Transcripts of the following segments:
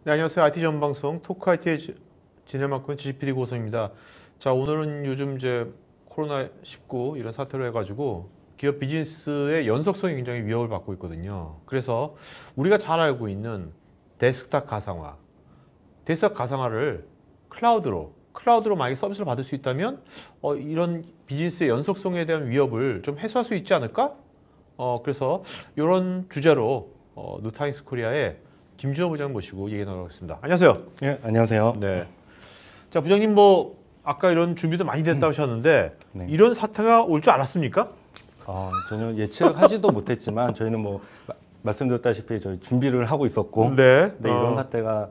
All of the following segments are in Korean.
네, 안녕하세요. IT 전방송 토크 IT의 진행 맡고 있는 GPD 고성입니다. 자, 오늘은 요즘 이제 코로나19 이런 사태로 해가지고 기업 비즈니스의 연속성이 굉장히 위협을 받고 있거든요. 그래서 우리가 잘 알고 있는 데스크탑 가상화, 데스크탑 가상화를 클라우드로 만약에 서비스를 받을 수 있다면 이런 비즈니스의 연속성에 대한 위협을 좀 해소할 수 있지 않을까? 그래서 이런 주제로 누타인스 코리아의 김주호 부장 모시고 얘기 나누겠습니다. 안녕하세요. 예, 안녕하세요. 네. 자, 부장님 아까 이런 준비도 많이 됐다고 하셨는데 네. 이런 사태가 올 줄 알았습니까? 전혀 예측하지도 못했지만 저희는 말씀드렸다시피 저희 준비를 하고 있었고, 네. 근데 이런 사태가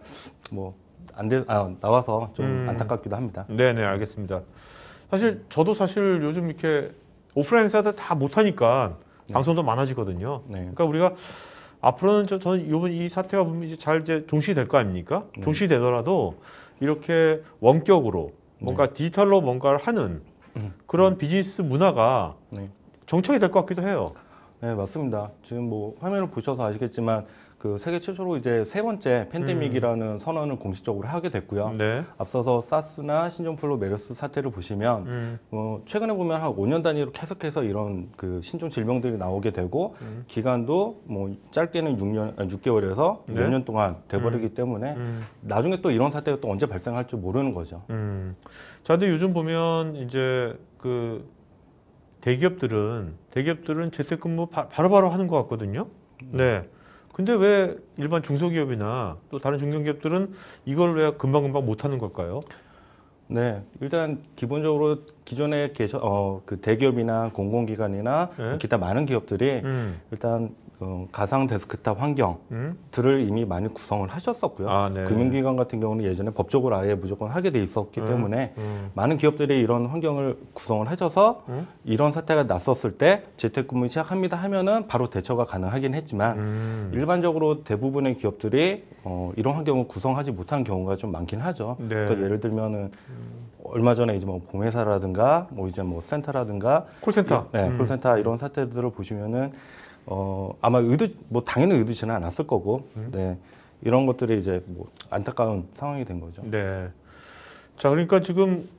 나와서 좀 안타깝기도 합니다. 네네, 알겠습니다. 저도 요즘 이렇게 오프라인 행사들 다 못하니까 네. 방송도 많아지거든요. 네. 그러니까 우리가 앞으로는 저는 이번 이 사태가 보면 이제 종식이 될 거 아닙니까? 네. 종식이 되더라도 이렇게 원격으로 뭔가 디지털로 뭔가를 하는 그런 비즈니스 문화가 네. 정착이 될 것 같기도 해요. 네, 맞습니다. 지금 화면을 보셔서 아시겠지만 그 세계 최초로 이제 세 번째 팬데믹이라는 선언을 공식적으로 하게 됐고요. 네. 앞서서 사스나 신종플루 메르스 사태를 보시면 최근에 보면 한 5년 단위로 계속해서 이런 그 신종 질병들이 나오게 되고 기간도 짧게는 6개월에서 네. 몇 년 동안 돼버리기 때문에 나중에 또 이런 사태가 또 언제 발생할지 모르는 거죠. 자, 근데 요즘 보면 이제 그 대기업들은 재택근무 바로바로 하는 것 같거든요. 네. 근데 왜 일반 중소기업이나 또 다른 중견기업들은 이걸 왜 금방금방 못 하는 걸까요? 네, 일단 기본적으로 기존에 그 대기업이나 공공기관이나 네. 기타 많은 기업들이 일단 가상 데스크탑 환경들을 이미 많이 구성을 하셨었고요. 네. 금융기관 같은 경우는 예전에 법적으로 아예 무조건 하게 돼 있었기 때문에 많은 기업들이 이런 환경을 구성을 하셔서 이런 사태가 났었을 때 재택근무 시작합니다 하면은 바로 대처가 가능하긴 했지만 일반적으로 대부분의 기업들이 이런 환경을 구성하지 못한 경우가 좀 많긴 하죠. 네. 그러니까 예를 들면은 얼마 전에 이제 봉회사라든가 센터라든가 콜센터. 콜센터 이런 사태들을 보시면은 아마 당연히 의도치는 않았을 거고, 네. 이런 것들이 이제 안타까운 상황이 된 거죠. 네. 자, 그러니까 지금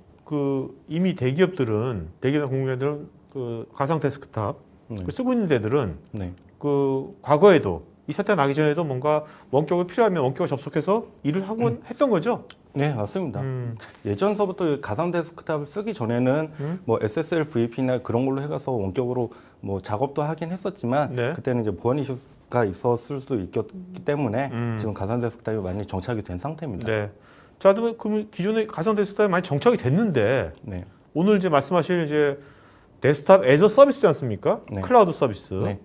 이미 대기업이나 공공기관들은 그 가상 데스크탑 쓰고 있는 데들은 네. 과거에도 이 사태가 나기 전에도 뭔가 원격을 필요하면 원격을 접속해서 일을 하고 했던 거죠? 네, 맞습니다. 예전서부터 가상 데스크탑을 쓰기 전에는 SSL VP나 그런 걸로 해가서 원격으로 작업도 하긴 했었지만 네. 그때는 이제 보안 이슈가 있었을 수도 있기 때문에 지금 가상 데스크탑이 많이 정착이 된 상태입니다. 네. 자, 그럼 기존의 가상 데스크탑이 많이 정착이 됐는데 네. 오늘 이제 말씀하실 이제 데스크탑 애저 서비스지 않습니까? 네. 클라우드 서비스. 네.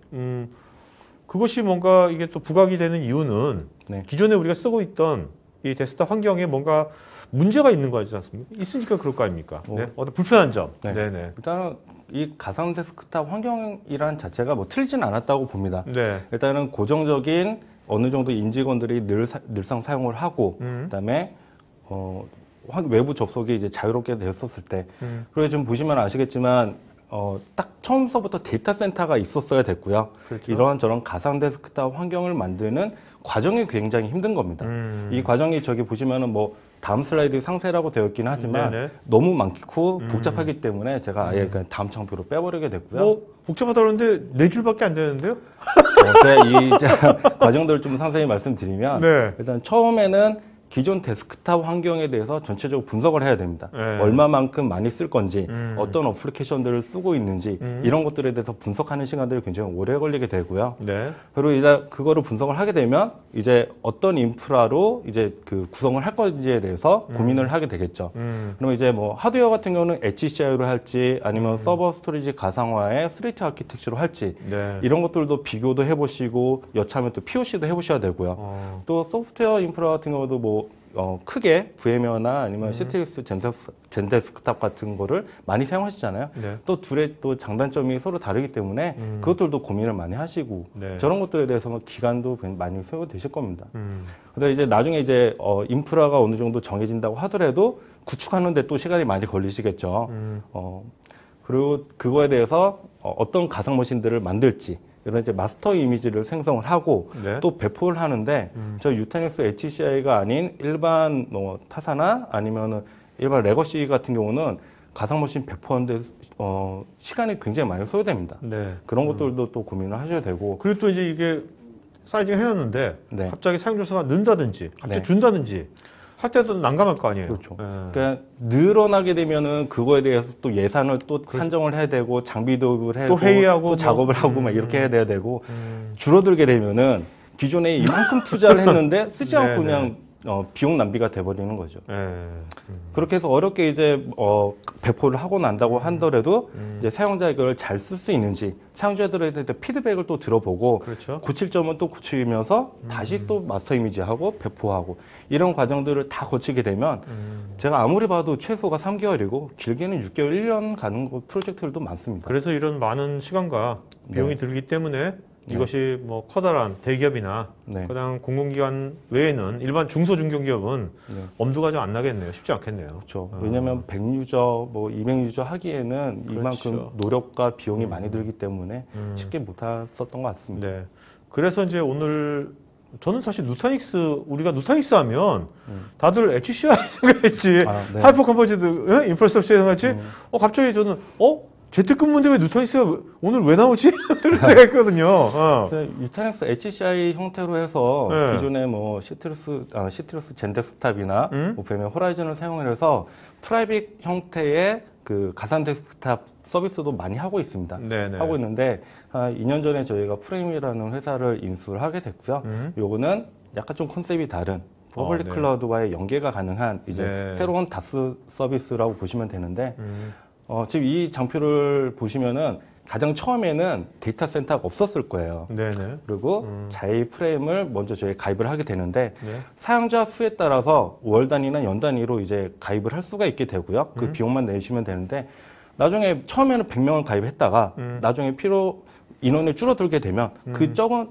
그것이 뭔가 이게 또 부각이 되는 이유는 네. 기존에 우리가 쓰고 있던 이 데스크탑 환경에 뭔가 문제가 있는 거지 않습니까? 있으니까 그럴 거 아닙니까? 네. 어떤 불편한 점. 네. 네네. 일단은 이 가상 데스크탑 환경이란 자체가 틀리진 않았다고 봅니다. 네. 일단은 고정적인 어느 정도 임직원들이 늘상 사용을 하고 그다음에 외부 접속이 이제 자유롭게 되었었을 때 그리고 지금 보시면 아시겠지만 딱 처음서부터 데이터 센터가 있었어야 됐고요. 그렇죠. 이러한 저런 가상 데스크탑 환경을 만드는 과정이 굉장히 힘든 겁니다. 이 과정이 저기 보시면은 다음 슬라이드 상세라고 되어 있긴 하지만 네네. 너무 많고 복잡하기 때문에 제가 아예 그냥 다음 창표로 빼버리게 됐고요. 복잡하다 그러는데 4줄밖에 안 되는데요? 제가 이 과정들을 좀 상세히 말씀드리면 네. 일단 처음에는 기존 데스크탑 환경에 대해서 전체적으로 분석을 해야 됩니다. 네. 얼마만큼 많이 쓸 건지, 어떤 어플리케이션들을 쓰고 있는지 이런 것들에 대해서 분석하는 시간들이 굉장히 오래 걸리게 되고요. 네. 그리고 일단 그거를 분석을 하게 되면 이제 어떤 인프라로 이제 그 구성을 할 건지에 대해서 고민을 하게 되겠죠. 그러면 이제 하드웨어 같은 경우는 HCI로 할지 아니면 서버 스토리지 가상화의 3D 아키텍처로 할지 네. 이런 것들도 비교도 해보시고 여차하면 또 POC도 해보셔야 되고요. 또 소프트웨어 인프라 같은 경우도 크게 VMware나 아니면 시트리스 젠데스크탑 같은 거를 많이 사용하시잖아요. 네. 또 둘의 또 장단점이 서로 다르기 때문에 그것들도 고민을 많이 하시고 네. 저런 것들에 대해서 기간도 많이 소요되실 겁니다. 근데 이제 나중에 이제 인프라가 어느 정도 정해진다고 하더라도 구축하는데 또 시간이 많이 걸리시겠죠. 그리고 그거에 대해서 어떤 가상 머신들을 만들지 이런 이제 마스터 이미지를 생성을 하고 네. 또 배포를 하는데 저 유테닉스 HCI가 아닌 일반 뭐 타사나 아니면은 일반 레거시 같은 경우는 가상머신 배포하는데 시간이 굉장히 많이 소요됩니다. 네. 그런 것들도 또 고민을 하셔야 되고 그리고 또 이제 이게 사이징 해놨는데 네. 갑자기 사용 조사가 는다든지 갑자기 네. 준다든지 할 때도 난감할 거 아니에요. 그렇죠. 예. 그러니까 늘어나게 되면은 그거에 대해서 또 예산을 또 산정을 해야 되고 장비 도입을 해야 또 되고 회의하고 또 뭐. 작업을 하고 막 이렇게 해야 돼야 되고 줄어들게 되면은 기존에 이만큼 투자를 했는데 쓰지 않고 네, 그냥 비용 낭비가 돼버리는 거죠. 예. 그렇게 해서 어렵게 이제 배포를 하고 난다고 하더라도 이제 사용자 이걸 잘 쓸 수 있는지 사용자들한테 피드백을 또 들어보고 그렇죠. 고칠 점은 또 고치면서 다시 또 마스터 이미지하고 배포하고 이런 과정들을 다 거치게 되면 제가 아무리 봐도 최소가 3개월이고 길게는 6개월, 1년 가는 프로젝트들도 많습니다. 그래서 이런 많은 시간과 비용이 네. 들기 때문에 이것이 뭐 커다란 대기업이나 네. 그다음 공공기관 외에는 일반 중소중견기업은 네. 엄두가 좀 안 나겠네요. 쉽지 않겠네요. 그렇죠. 왜냐하면 100유저, 뭐 200유저 하기에는 이만큼 그렇죠. 노력과 비용이 많이 들기 때문에 쉽게 못 했었던 것 같습니다. 네. 그래서 이제 오늘 저는 사실 누타닉스 우리가 누타닉스 하면 다들 HCI 생각했지, 아, 네. 하이퍼 컴포지트 인프라스트럭처 생각했지. 갑자기 저는 재택근무인데 왜 누타닉스가 오늘 왜 나오지? 이런 생각했거든요. 유타닉스 HCI 형태로 해서 네. 기존의 뭐 시트러스 젠 데스크탑이나 오프라인 호라이즌을 사용해서 프라이빗 형태의 그 가상 데스크탑 서비스도 많이 하고 있습니다. 네네. 하고 있는데 2년 전에 저희가 프레임이라는 회사를 인수를 하게 됐고요. 요거는 약간 좀 컨셉이 다른 퍼블릭 네. 클라우드와의 연계가 가능한 이제 네. 새로운 다스 서비스라고 보시면 되는데 지금 이 장표를 보시면은 가장 처음에는 데이터 센터가 없었을 거예요. 네네. 그리고 자이 프레임을 먼저 저희 가입을 하게 되는데 네. 사용자 수에 따라서 월 단위나 연 단위로 이제 가입을 할 수가 있게 되고요. 그 비용만 내시면 되는데 나중에 처음에는 100명을 가입했다가 나중에 인원이 줄어들게 되면 그 적은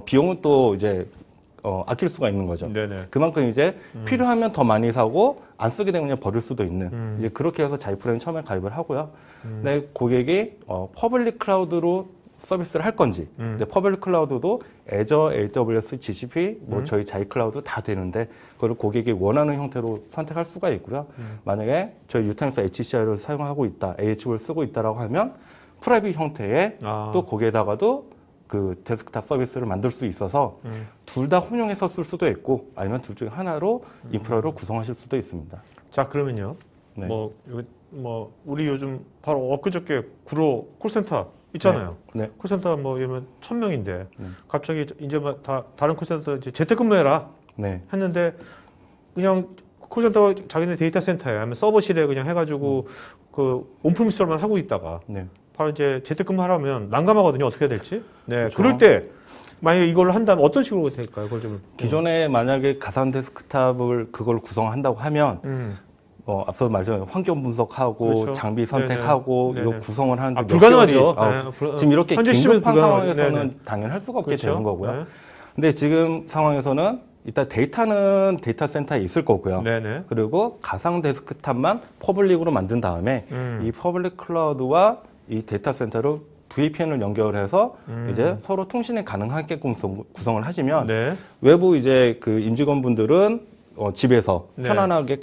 비용은 또 이제 아낄 수가 있는 거죠. 네네. 그만큼 이제 필요하면 더 많이 사고 안 쓰게 되면 그냥 버릴 수도 있는 이제 그렇게 해서 자이프레임 처음에 가입을 하고요. 근데 고객이 퍼블릭 클라우드로 서비스를 할 건지, 근데 퍼블릭 클라우드도 애저, AWS, GCP, 뭐 저희 자이 클라우드 다 되는데 그걸 고객이 원하는 형태로 선택할 수가 있고요. 만약에 저희 유타닉스 HCI를 사용하고 있다, AH를 쓰고 있다라고 하면 프라이빗 형태의 또 거기에다가도 그 데스크탑 서비스를 만들 수 있어서 둘 다 혼용해서 쓸 수도 있고 아니면 둘 중에 하나로 인프라를 구성하실 수도 있습니다. 자, 그러면요. 네. 우리 요즘 바로 엊그저께 구로 콜센터 있잖아요. 네. 콜센터 뭐 이러면 1000명인데 갑자기 이제 뭐 다른 콜센터 이제 재택근무해라 네. 했는데 그냥 콜센터가 자기네 데이터 센터에 아니면 서버실에 그냥 해가지고 그 온프리미스로만 하고 있다가 네. 바로 이제 재택근무 하려면 난감하거든요. 어떻게 해야 될지. 네. 그렇죠. 그럴 때 만약에 이걸 한다면 어떤 식으로 될까요? 그걸 좀. 기존에 만약에 가상 데스크탑을 그걸 구성한다고 하면 앞서 말씀드린 환경 분석하고 그렇죠. 장비 선택하고 네네. 이거 구성을 하는데 몇 불가능하죠. 개월이, 지금 이렇게 현재 시점에서 긴급한 불가능하죠. 상황에서는 네네. 당연히 할 수가 없게 그렇죠. 되는 거고요. 네. 근데 지금 상황에서는 일단 데이터는 데이터 센터에 있을 거고요. 네네. 그리고 가상 데스크탑만 퍼블릭으로 만든 다음에 이 퍼블릭 클라우드와 이 데이터 센터를 VPN을 연결해서 이제 서로 통신이 가능하게끔 구성을 하시면 네. 외부 이제 그 임직원분들은 집에서 네. 편안하게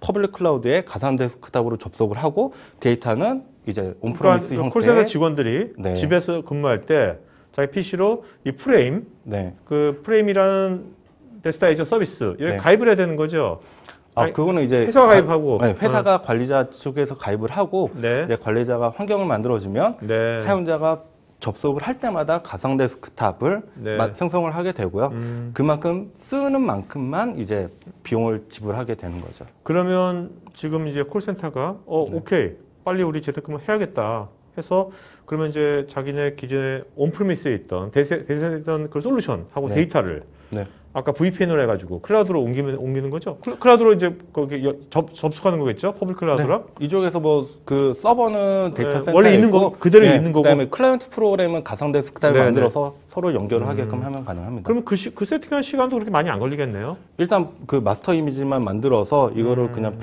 퍼블릭 클라우드에 가상 데스크탑으로 접속을 하고 데이터는 이제 온프리미스 그러니까 형태의 콜센터 직원들이 네. 집에서 근무할 때 자기 PC로 이 프레임, 네. 그 프레임이라는 데스크탑 에이저 서비스 이렇게 네. 가입을 해야 되는 거죠. 그거는 이제 회사가 가입하고. 네, 회사가 관리자 쪽에서 가입을 하고 네. 이제 관리자가 환경을 만들어주면 네. 사용자가 접속을 할 때마다 가상 데스크탑을 네. 생성을 하게 되고요. 그만큼 쓰는 만큼만 이제 비용을 지불하게 되는 거죠. 그러면 지금 이제 콜센터가 네. 오케이 빨리 우리 재택근무 해야겠다 해서 그러면 이제 자기네 기존에 온프리미스에 있던 대세에 있던 그 솔루션하고 네. 데이터를 네. 아까 VPN으로 해가지고 클라우드로 옮기는 거죠? 클라우드로 이제 거기 접속하는 거겠죠? 퍼블릭 클라우드랑? 네. 이쪽에서 뭐 그 서버는 데이터 네, 센터에 원래 있는 있고, 거 그대로 있는 거고. 그다음에 클라이언트 프로그램은 가상 데스크탑을 네, 만들어서 서로 연결을 하게끔 하면 가능합니다. 그러면 그 세팅한 시간도 그렇게 많이 안 걸리겠네요? 일단 그 마스터 이미지만 만들어서 이거를 그냥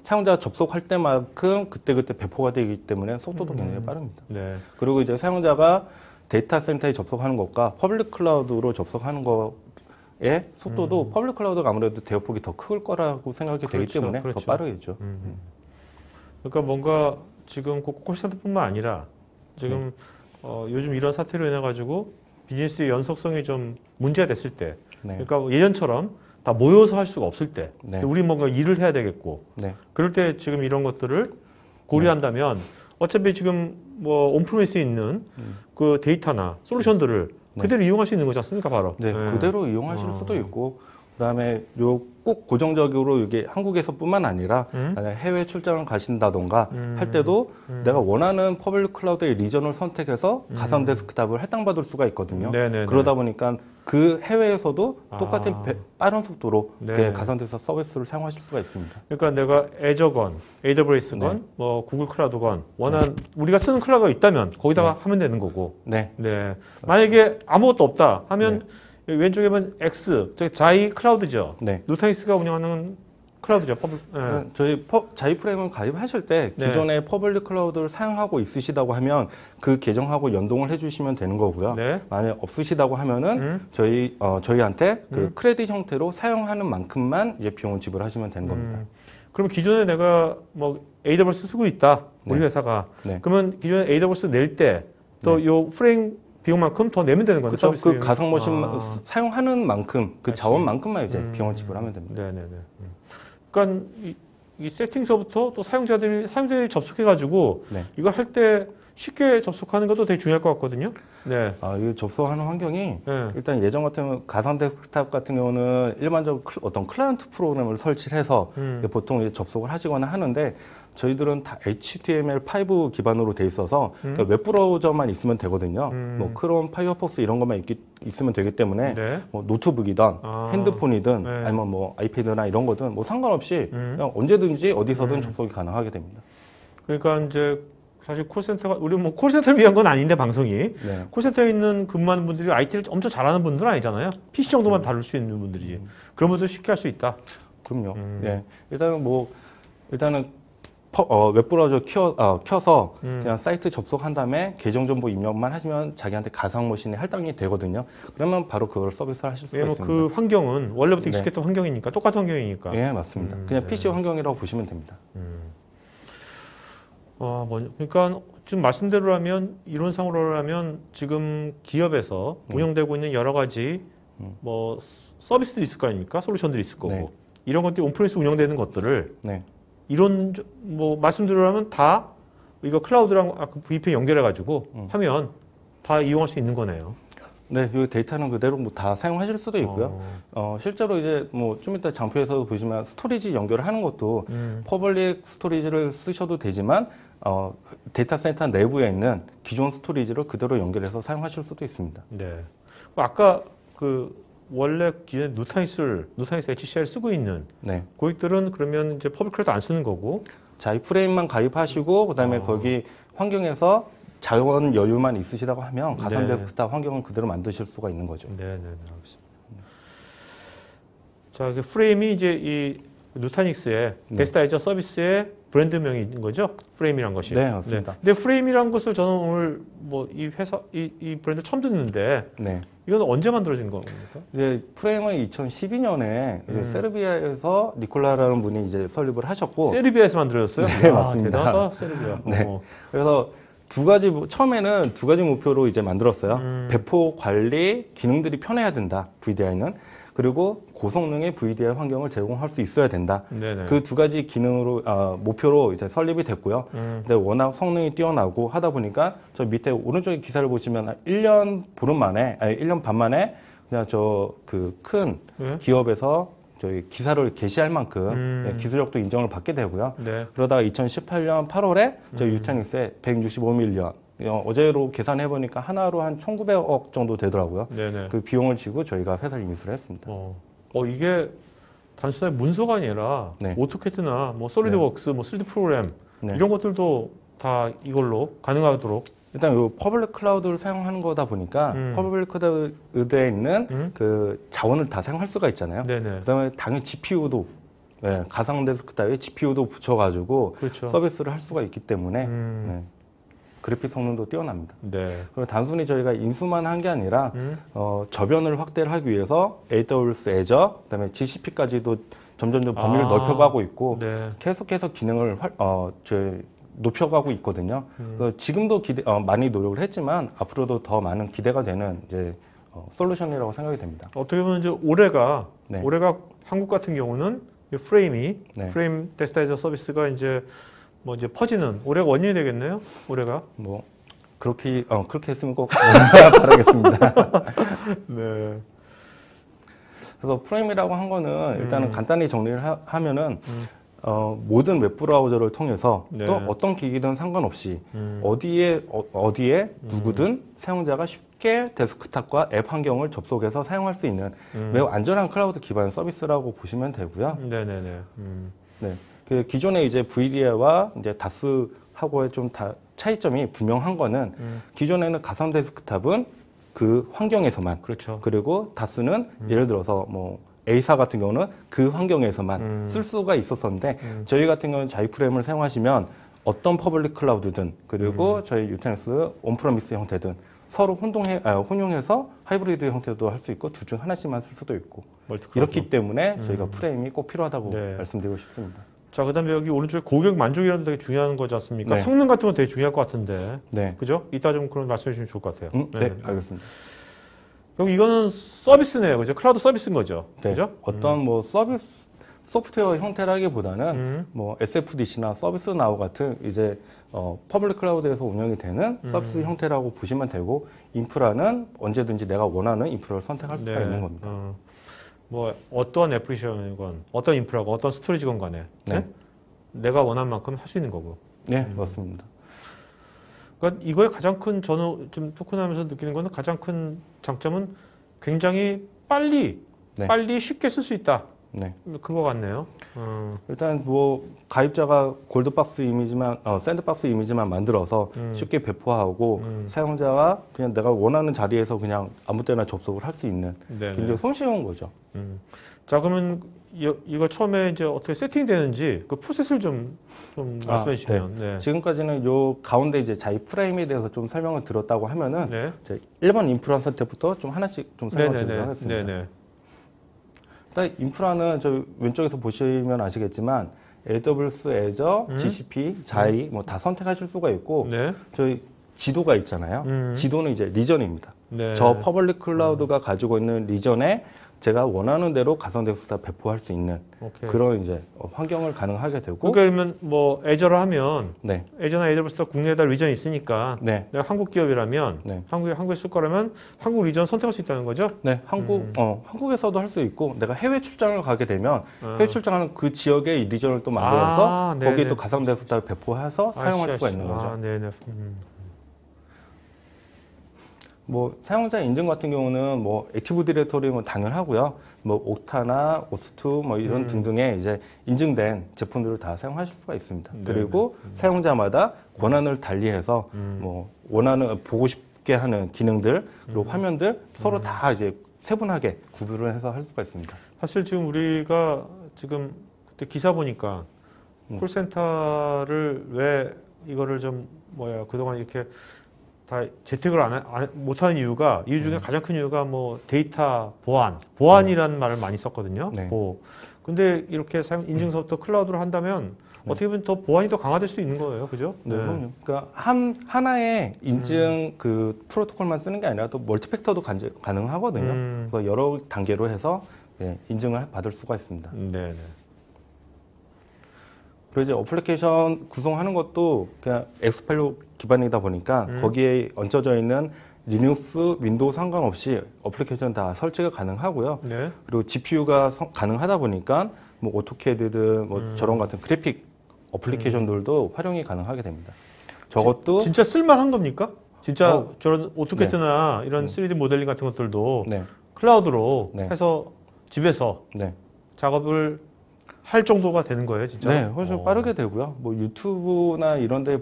사용자가 접속할 때만큼 그때그때 배포가 되기 때문에 속도도 굉장히 빠릅니다. 네. 그리고 이제 사용자가 데이터 센터에 접속하는 것과 퍼블릭 클라우드로 접속하는 거의 속도도 퍼블릭 클라우드가 아무래도 대역폭이 더 클 거라고 생각이 되기 그렇죠, 때문에 그렇죠. 더 빠르겠죠. 그러니까 뭔가 지금 콜센터뿐만 아니라 지금 요즘 이런 사태로 인해 가지고 비즈니스의 연속성이 좀 문제가 됐을 때, 네. 그러니까 예전처럼 다 모여서 할 수가 없을 때, 네. 우리 뭔가 일을 해야 되겠고, 네. 그럴 때 지금 이런 것들을 고려한다면 어차피 지금 뭐 온프레미스에 있는 그 데이터나 솔루션들을 네. 그대로 이용할 수 있는 거지 않습니까, 바로? 네, 네. 그대로 이용하실 수도 있고, 그다음에 요 꼭 고정적으로 이게 한국에서뿐만 아니라 만약 해외 출장을 가신다던가 할 때도 내가 원하는 퍼블릭 클라우드의 리전을 선택해서 가상 데스크탑을 할당받을 수가 있거든요. 네네네. 그러다 보니까 그 해외에서도 똑같은 아. 빠른 속도로 네. 가상 데스크탑 서비스를 사용하실 수가 있습니다. 그러니까 내가 애저건, AWS건, 네. 뭐 구글 클라우드건 원하는 우리가 쓰는 클라우드가 있다면 거기다가 하면 되는 거고. 네, 네. 만약에 아무것도 없다 하면 왼쪽에 보면 X, 저기 자이 클라우드죠. 네. 누타닉스가 운영하는 클라우드죠. 저희 자이프레임을 가입하실 때 네. 기존의 퍼블릭 클라우드를 사용하고 있으시다고 하면 그 계정하고 연동을 해주시면 되는 거고요. 네. 만약 없으시다고 하면은 저희한테 그 크레딧 형태로 사용하는 만큼만 이제 비용을 지불하시면 되는 겁니다. 그럼 기존에 내가 뭐 AWS 쓰고 있다. 우리 네. 회사가. 네. 그러면 기존에 AWS 낼 때 또 요 프레임 비용만큼 더 내면 되는 건데. 그렇죠. 서비스 그 비용이. 가상 머신 아. 사용하는 만큼 그 알지. 자원만큼만 이제 비용을 지불하면 됩니다. 네네네. 그러니까 이 세팅서부터 또 사용자들이 접속해가지고 네. 이걸 할 때 쉽게 접속하는 것도 되게 중요할 것 같거든요. 네. 이 접속하는 환경이 네. 일단 예전 같으면 가상 데스크탑 같은 경우는 일반적으로 어떤 클라이언트 프로그램을 설치를 해서 보통 이제 접속을 하시거나 하는데 저희들은 다 HTML5 기반으로 돼 있어서 그러니까 웹브라우저만 있으면 되거든요. 뭐 크롬, 파이어폭스 이런 것만 있으면 되기 때문에 네. 뭐 노트북이든 핸드폰이든 네. 아니면 뭐 아이패드나 이런 거든 뭐 상관없이 그냥 언제든지 어디서든 접속이 가능하게 됩니다. 그러니까 이제 사실 콜센터가 우리 뭐 콜센터를 위한 건 아닌데 방송이 네. 콜센터에 있는 근무하는 분들이 IT를 엄청 잘하는 분들은 아니잖아요. PC 정도만 다룰 수 있는 분들이지. 그런 분들 쉽게 할 수 있다. 그럼요. 예. 일단은 웹브라우저 켜서 그냥 사이트 접속한 다음에 계정 정보 입력만 하시면 자기한테 가상 머신이 할당이 되거든요. 그러면 바로 그걸 서비스를 하실 수가 왜냐면 있습니다. 그 환경은 원래부터 네. 익숙했던 환경이니까 똑같은 환경이니까. 예, 맞습니다. 그냥 PC 환경이라고 보시면 됩니다. 그러니까 지금 말씀대로라면 이론상으로라면 지금 기업에서 운영되고 있는 여러 가지 뭐 서비스들이 있을 거 아닙니까? 솔루션들이 있을 거고 네. 이런 것들이 온프레미스 운영되는 것들을 네. 이런 뭐 말씀대로라면 다 이거 클라우드랑 아까 VPN 연결해 가지고 하면 다 이용할 수 있는 거네요. 네, 이 데이터는 그대로 뭐 다 사용하실 수도 있고요. 실제로 이제 뭐 좀 이따 장표에서도 보시면 스토리지 연결을 하는 것도 퍼블릭 스토리지를 쓰셔도 되지만 데이터 센터 내부에 있는 기존 스토리지를 그대로 연결해서 사용하실 수도 있습니다. 네. 아까 그 원래 기존에 누타닉스 HCI를 쓰고 있는 네. 고객들은 그러면 이제 퍼블릭 클라우드 안 쓰는 거고. 자이프레임만 가입하시고 그다음에 거기 환경에서 자원 여유만 있으시다고 하면 가상 네. 데스크탑 환경은 그대로 만드실 수가 있는 거죠. 네, 알겠습니다. 자, 그 프레임이 이제 이 누타닉스의 데스타이저 서비스의 브랜드명인 거죠? 프레임이란 것이. 네, 맞습니다. 근데 프레임이란 것을 저는 오늘 뭐 이 회사 이 브랜드 처음 듣는데 네. 이건 언제 만들어진 겁니까? 이제 프레임은 2012년에 이제 세르비아에서 니콜라라는 분이 이제 설립을 하셨고 세르비아에서 만들어졌어요? 네, 맞습니다. 대단하다, 세르비아. 네. 그래서 처음에는 두 가지 목표로 이제 만들었어요. 배포 관리 기능들이 편해야 된다. VDI는. 그리고 고성능의 VDI 환경을 제공할 수 있어야 된다. 네네. 그 두 가지 기능으로 목표로 이제 설립이 됐고요. 근데 워낙 성능이 뛰어나고 하다 보니까 저 밑에 오른쪽에 기사를 보시면 1년 반 만에 그냥 저 그 큰 네. 기업에서 저희 기사를 게시할 만큼 기술력도 인정을 받게 되고요. 네. 그러다가 2018년 8월에 저희 유타닉스에 165밀리언 어제로 계산해 보니까 하나로 한 1,900억 정도 되더라고요. 네네. 그 비용을 지고 저희가 회사를 인수를 했습니다. 이게 단순하게 문서가 아니라 네. 오토캐드나 뭐 솔리드웍스, 뭐 3D 프로그램 네. 이런 것들도 다 이걸로 가능하도록. 일단 이 퍼블릭 클라우드를 사용하는 거다 보니까 퍼블릭 클라우드에 있는 그 자원을 다 사용할 수가 있잖아요. 네네. 그다음에 당연히 GPU도 가상 데스크탑에 GPU도 붙여가지고 그렇죠. 서비스를 할 수가 있기 때문에 네. 그래픽 성능도 뛰어납니다. 네. 그리고 단순히 저희가 인수만 한 게 아니라 저변을 확대를 하기 위해서 AWS Azure, 그다음에 GCP까지도 점점 범위를 넓혀가고 있고 네. 계속해서 기능을 높여가고 있거든요. 그래서 지금도 많이 노력을 했지만 앞으로도 더 많은 기대가 되는 이제 솔루션이라고 생각이 됩니다. 어떻게 보면 이제 올해가 네. 한국 같은 경우는 이 프레임 네. 데스타이저 서비스가 이제 뭐 이제 퍼지는 올해가 원년이 되겠네요. 올해가. 뭐 그렇게 했으면 꼭 바라겠습니다. 네. 그래서 프레임이라고 한 거는 일단은 간단히 정리를 하면은 모든 웹브라우저를 통해서 네. 또 어떤 기기든 상관없이 어디에 누구든 사용자가 쉽게 데스크탑과 앱 환경을 접속해서 사용할 수 있는 매우 안전한 클라우드 기반 서비스라고 보시면 되고요. 네네네. 네. 그 기존의 이제 VDA와 이제 다스하고의 좀 차이점이 분명한 거는 기존에는 가상 데스크탑은 그 환경에서만 그렇죠. 그리고 다스는 예를 들어서 뭐 A사 같은 경우는 그 환경에서만 쓸 수가 있었었는데 저희 같은 경우는 자이프레임을 사용하시면 어떤 퍼블릭 클라우드든 그리고 저희 유테너스 온프레미스 형태든 서로 혼용해서 하이브리드 형태도 할 수 있고 둘 중 하나씩만 쓸 수도 있고 이렇기 때문에 저희가 프레임이 꼭 필요하다고 네. 말씀드리고 싶습니다. 자, 그다음에 여기 오른쪽에 고객 만족이라는 게 되게 중요한 거지 않습니까? 네. 성능 같은 건 되게 중요할 것 같은데. 네. 그죠? 이따 좀 그런 말씀해 주시면 좋을 것 같아요. 네, 알겠습니다. 그럼 이거는 서비스네요. 그죠? 클라우드 서비스인 거죠. 네. 그죠? 어떤 뭐 서비스 소프트웨어 형태라기보다는 뭐 SFDC나 서비스 나우 같은 이제 퍼블릭 클라우드에서 운영이 되는 서비스 형태라고 보시면 되고 인프라는 언제든지 내가 원하는 인프라를 선택할 수가 있는 겁니다. 뭐 어떠한 애플리케이션이건 어떤 인프라건 어떤 스토리지건 간에 네. 내가 원하는 만큼 할 수 있는 거고. 네, 맞습니다. 그러니까 이거의 가장 큰 저는 좀 토큰하면서 느끼는 거는 가장 큰 장점은 굉장히 빨리 쉽게 쓸 수 있다. 네. 그거 같네요. 일단 뭐 가입자가 골드박스 이미지만 샌드박스 이미지만 만들어서 쉽게 배포하고 사용자가 그냥 내가 원하는 자리에서 그냥 아무 때나 접속을 할 수 있는 네네. 굉장히 손쉬운 거죠. 자, 그러면 이거 처음에 이제 어떻게 세팅되는지 그 프로세스를 좀 말씀해 주시면. 네. 지금까지는 요 가운데 이제 자이 프레임에 대해서 좀 설명을 드렸다고 하면은 네. 이제 1번 인프라 선택부터 좀 하나씩 좀 설명을 드리도록 하겠습니다. 네네. 일단 인프라는 저 왼쪽에서 보시면 아시겠지만 AWS, Azure, GCP, 자이 뭐 다 선택하실 수가 있고 네. 저희 지도가 있잖아요. 지도는 이제 리전입니다. 네. 저 퍼블릭 클라우드가 가지고 있는 리전에 제가 원하는 대로 가상 데스크탑 배포할 수 있는 오케이. 그런 이제 환경을 가능하게 되고 그러니까 그러면 뭐 애저를 하면 네. 애저나 AWS가 국내에다 리전이 있으니까 네. 내가 한국 기업이라면 네. 한국에 쓸 거라면 한국 리전 선택할 수 있다는 거죠? 네, 한국에서도 할 수 있고 내가 해외 출장을 가게 되면 해외 출장하는 그 지역의 리전을 또 만들어서 거기에 네네. 또 가상 데스크탑을 배포해서 사용할 수가 있는 거죠. 네네. 뭐 사용자 인증 같은 경우는 뭐 액티브 디렉토리 뭐 당연하고요. 뭐 옥타나 오스투 뭐 이런 등등의 이제 인증된 제품들을 다 사용하실 수가 있습니다. 네네. 그리고 사용자마다 권한을 달리해서 뭐 원하는 보고 싶게 하는 기능들 그리고 화면들 서로 다 이제 세분하게 구별을 해서 할 수가 있습니다. 사실 지금 우리가 지금 그때 기사 보니까 콜센터를 왜 이거를 좀 그동안 이렇게 다 재택을 못하는 이유 중에 가장 큰 이유가 뭐 데이터 보안이라는 말을 많이 썼거든요. 네. 근데 이렇게 사용 인증서부터 클라우드로 한다면 어떻게 보면 더 보안이 더 강화될 수도 있는 거예요, 그죠? 네, 그럼요. 그러니까 하나의 인증 그 프로토콜만 쓰는 게 아니라 또 멀티팩터도 가능하거든요. 그래서 여러 단계로 해서 인증을 받을 수가 있습니다. 네. 그리고 이제 어플리케이션 구성하는 것도 그냥 엑스팔로 기반이다 보니까 거기에 얹혀져 있는 리눅스, 윈도우 상관없이 어플리케이션 다 설치가 가능하고요. 네. 그리고 GPU가 가능하다 보니까 뭐 오토캐드든 뭐 저런 같은 그래픽 어플리케이션들도 활용이 가능하게 됩니다. 저것도 진짜 쓸만한 겁니까? 진짜 저런 네. 오토캐드나 이런 3D 모델링 같은 것들도 네. 클라우드로 네. 해서 집에서 네. 작업을 할 정도가 되는 거예요, 진짜? 네, 훨씬 빠르게 되고요. 뭐 유튜브나 이런 데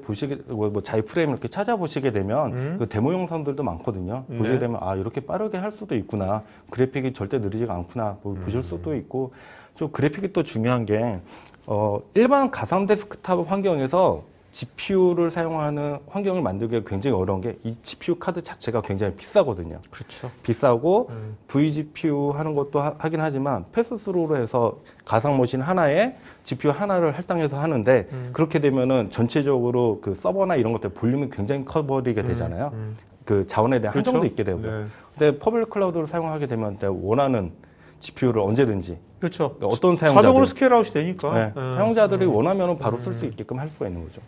뭐 자이프레임 이렇게 찾아보시게 되면 그 데모 영상들도 많거든요. 보시게 되면 아, 이렇게 빠르게 할 수도 있구나. 그래픽이 절대 느리지가 않구나. 뭐 보실 수도 있고. 좀 그래픽이 또 중요한 게 일반 가상 데스크탑 환경에서 GPU를 사용하는 환경을 만들기가 굉장히 어려운 게 이 GPU 카드 자체가 굉장히 비싸거든요. 그렇죠. 비싸고 vGPU 하는 것도 하긴 하지만 패스스루로 해서 가상머신 하나에 GPU 하나를 할당해서 하는데 그렇게 되면은 전체적으로 그 서버나 이런 것들 볼륨이 굉장히 커버리게 되잖아요. 그 자원에 대한 그렇죠? 한정도 있게 되고요. 네. 근데 퍼블릭 클라우드를 사용하게 되면 내가 원하는 GPU를 언제든지 그렇죠. 어떤 사용자들 자동으로 스케일아웃이 되니까. 네, 사용자들이 원하면 바로 쓸 수 있게끔 할 수가 있는 거죠.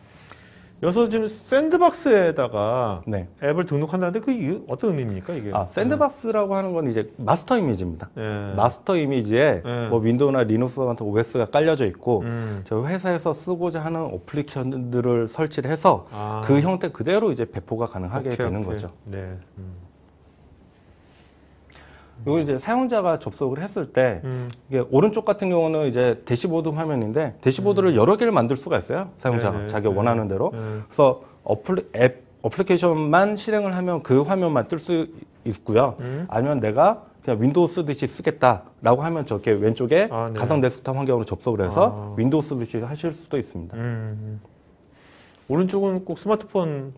여기서 지금 샌드박스에다가 네. 앱을 등록한다는데 그게 어떤 의미입니까 이게? 샌드박스라고 하는 건 이제 마스터 이미지입니다. 네. 마스터 이미지에 네. 뭐 윈도우나 리눅스 같은 OS가 깔려져 있고 음. 저희 회사에서 쓰고자 하는 어플리케이션들을 설치를 해서 아. 그 형태 그대로 이제 배포가 가능하게 오케이, 되는 오케이. 거죠. 네. 이거 이제 사용자가 접속을 했을 때 이게 오른쪽 같은 경우는 이제 대시보드 화면인데 대시보드를 여러 개를 만들 수가 있어요. 사용자가 네네. 자기가 원하는 대로. 네. 그래서 어플리케이션만 실행을 하면 그 화면만 뜰 수 있고요. 아니면 내가 그냥 윈도우 쓰듯이 쓰겠다라고 하면 저렇게 왼쪽에 아, 네. 가상 데스크탑 환경으로 접속을 해서 윈도우 쓰듯이 하실 수도 있습니다. 오른쪽은 꼭 스마트폰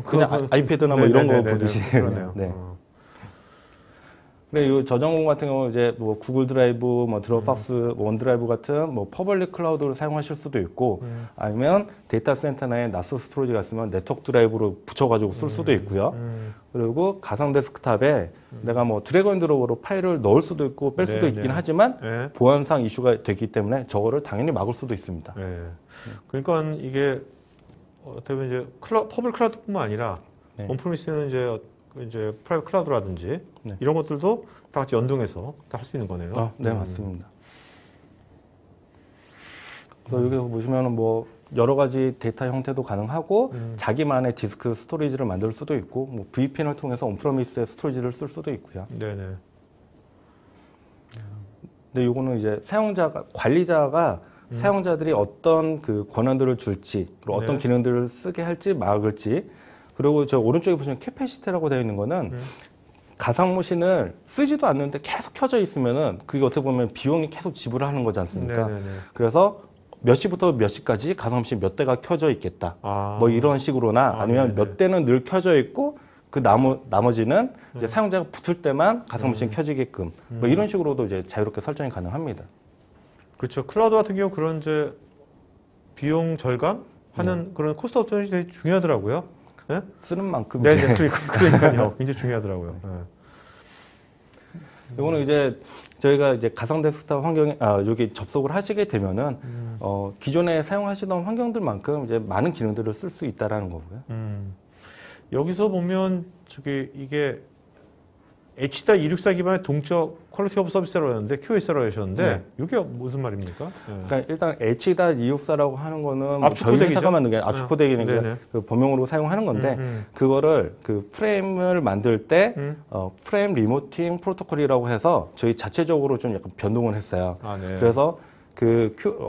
그냥 아이패드나 뭐 이런 거 네네네네. 보듯이. 그러네요. 네. 근데 이 저장고 같은 경우 이제 뭐 구글 드라이브, 뭐 드롭박스, 원드라이브 같은 뭐 퍼블릭 클라우드를 사용하실 수도 있고 아니면 데이터 센터 내에 나스 스토리지가 있으면 네트워크 드라이브로 붙여가지고 쓸 수도 있고요. 그리고 가상 데스크탑에 내가 뭐 드래그 앤 드롭으로 파일을 넣을 수도 있고 뺄 수도 네, 있긴 네. 하지만 네. 보안상 이슈가 되기 때문에 저거를 당연히 막을 수도 있습니다. 네. 그러니까 이게 어떻게 보면 이제 퍼블릭 클라우드뿐만 아니라 네. 온프리미스는 이제 프라이빗 클라우드라든지 네. 이런 것들도 다 같이 연동해서 다 할 수 있는 거네요. 네, 맞습니다. 그래서 여기 보시면은 뭐 여러 가지 데이터 형태도 가능하고 자기만의 디스크 스토리지를 만들 수도 있고 뭐 VPN을 통해서 온프리미스의 스토리지를 쓸 수도 있고요. 네네. 근데 요거는 이제 관리자가 사용자들이 어떤 그 권한들을 줄지, 그리고 어떤 네. 기능들을 쓰게 할지 막을지, 그리고 저 오른쪽에 보시면 캐패시티라고 되어 있는 거는 가상머신을 쓰지도 않는데 계속 켜져 있으면은 그게 어떻게 보면 비용이 계속 지불하는 거지 않습니까? 네네네. 그래서 몇 시부터 몇 시까지 가상머신 몇 대가 켜져 있겠다. 아. 뭐 이런 식으로나 아니면 네네. 몇 대는 늘 켜져 있고 그 나머지는 이제 사용자가 붙을 때만 가상머신 켜지게끔 뭐 이런 식으로도 이제 자유롭게 설정이 가능합니다. 그렇죠. 클라우드 같은 경우 그런 이제 비용 절감하는 그런 코스트 옵티마이제이션이 되게 중요하더라고요. 네? 쓰는 만큼 네, 이제 네, 그러니까요. 굉장히 중요하더라고요. 네. 이거는 이제 저희가 이제 가상 데스크탑 환경에 여기 접속을 하시게 되면은 기존에 사용하시던 환경들만큼 이제 많은 기능들을 쓸 수 있다라는 거고요. 여기서 보면 이게 H.264 기반의 동적 퀄리티 오브 서비스라고 하는데 QoS라고 하셨는데 네. 이게 무슨 말입니까? 네. 그러니까 일단 H.264라고 하는 거는 뭐 압축 저희 코덱이죠? 회사가 만든 게 압축 코덱이니까 네네. 그 범용으로 사용하는 건데 그거를 그 프레임을 만들 때 프레임 리모팅 프로토콜이라고 해서 저희 자체적으로 좀 약간 변동을 했어요. 아, 네. 그래서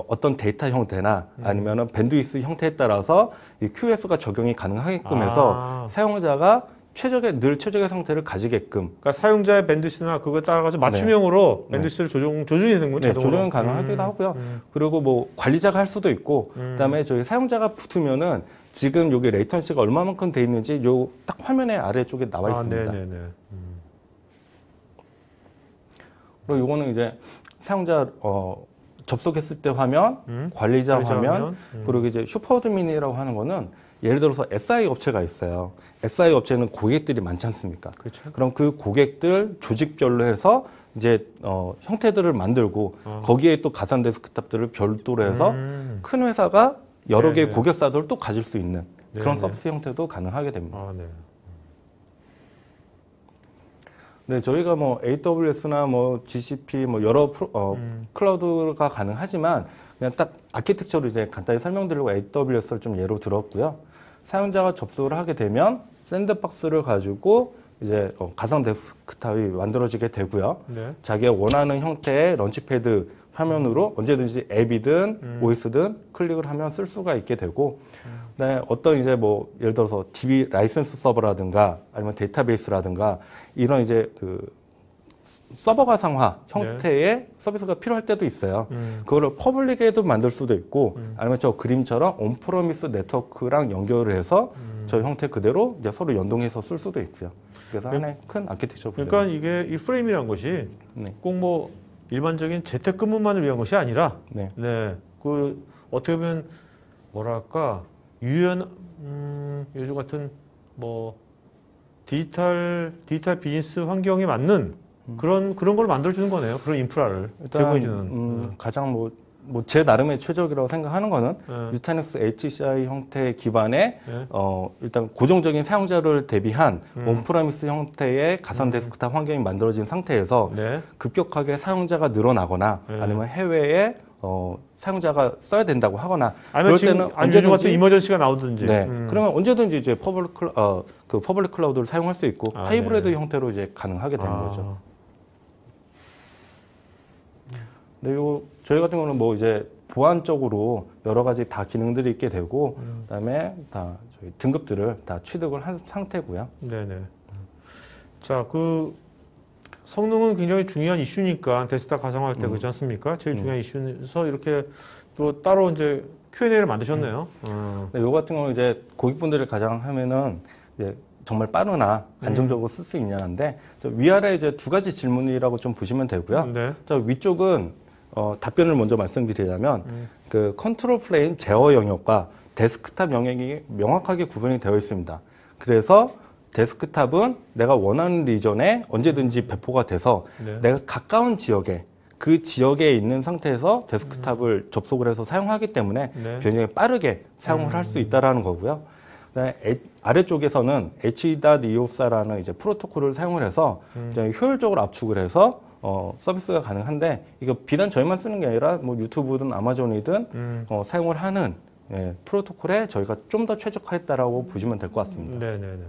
어떤 데이터 형태나 아니면은 밴드위스 형태에 따라서 이 QoS가 적용이 가능하게끔 해서 사용자가 늘 최적의 상태를 가지게끔. 그러니까 사용자의 밴드위스나 그거에 따라서 맞춤형으로 네. 밴드위스를 조정이 되는 거죠. 네, 조정은 가능하기도 하고요. 그리고 뭐 관리자가 할 수도 있고, 그다음에 저희 사용자가 붙으면은 지금 여기 레이턴시가 얼마만큼 돼 있는지 요 딱 화면의 아래쪽에 나와 있습니다. 네네네. 그리고 요거는 이제 사용자 접속했을 때 화면, 관리자 화면, 그리고 이제 슈퍼드민이라고 하는 거는 예를 들어서 SI 업체가 있어요. SI 업체는 고객들이 많지 않습니까? 그렇죠. 그럼 그 고객들 조직별로 해서 이제 형태들을 만들고 거기에 또 가상 데스크탑들을 별도로 해서 큰 회사가 여러 개의 고객사들을 또 가질 수 있는 그런 서비스 형태도 가능하게 됩니다. 아, 네. 네, 저희가 뭐 AWS나 뭐 GCP 뭐 여러 클라우드가 가능하지만 그냥 딱 아키텍처로 이제 간단히 설명드리고 AWS를 좀 예로 들었고요. 사용자가 접속을 하게 되면 샌드박스를 가지고 이제 가상 데스크탑이 만들어지게 되고요. 네. 자기가 원하는 형태의 런치패드 화면으로 언제든지 앱이든 OS든 클릭을 하면 쓸 수가 있게 되고, 네, 어떤 이제 뭐 예를 들어서 DB 라이센스 서버라든가 아니면 데이터베이스라든가 이런 이제 그 서버 가상화 형태의 서비스가 필요할 때도 있어요. 그거를 퍼블릭에도 만들 수도 있고 아니면 저 그림처럼 온프로미스 네트워크랑 연결을 해서 저 형태 그대로 이제 서로 연동해서 쓸 수도 있고요. 그래서 하나의 큰 아키텍처 구조. 그러니까 이게 이 프레임이라는 것이 꼭 뭐 일반적인 재택근무만을 위한 것이 아니라 네. 그 어떻게 보면 뭐랄까 요즘 같은 뭐 디지털 비즈니스 환경에 맞는 그런 걸 만들어주는 거네요. 그런 인프라를 제공해주는. 가장 제 나름의 최적이라고 생각하는 거는 뉴타닉스 HCI 형태 기반의 일단 고정적인 사용자를 대비한 온프라미스 형태의 가상 데스크탑 환경이 만들어진 상태에서 급격하게 사용자가 늘어나거나 아니면 해외에 사용자가 써야 된다고 하거나 아니면 그럴 때는 언제든지 같은 이머전시가 나오든지. 그러면 언제든지 이제 퍼블릭 클라우드를 사용할 수 있고 하이브리드 형태로 이제 가능하게 되는 거죠. 네, 저희 같은 경우는 뭐 이제 보안적으로 여러 가지 다 기능들이 있게 되고 그다음에 다 저희 등급들을 다 취득을 한 상태고요. 네네. 자, 그 성능은 굉장히 중요한 이슈니까 데스크탑 가상화할 때 그렇지 않습니까? 제일 중요한 이슈에서 이렇게 또 따로 이제 Q&A를 만드셨네요. 네, 요 같은 경우 이제 고객분들이 가장 하면은 이제 정말 빠르나 안정적으로 쓸 수 있냐는데 위아래 이제 두 가지 질문이라고 좀 보시면 되고요. 저 위쪽은 답변을 먼저 말씀드리자면 그 컨트롤 플레인 제어 영역과 데스크탑 영역이 명확하게 구분이 되어 있습니다. 그래서 데스크탑은 내가 원하는 리전에 언제든지 배포가 돼서 내가 가까운 지역에 그 지역에 있는 상태에서 데스크탑을 접속을 해서 사용하기 때문에 굉장히 빠르게 사용을 할 수 있다라는 거고요. 그다음에 아래쪽에서는 H.EOS라는 이제 프로토콜을 사용을 해서 효율적으로 압축을 해서 서비스가 가능한데 이거 비단 저희만 쓰는 게 아니라 뭐 유튜브든 아마존이든 사용을 하는 프로토콜에 저희가 좀 더 최적화했다라고 보시면 될 것 같습니다. 네네네.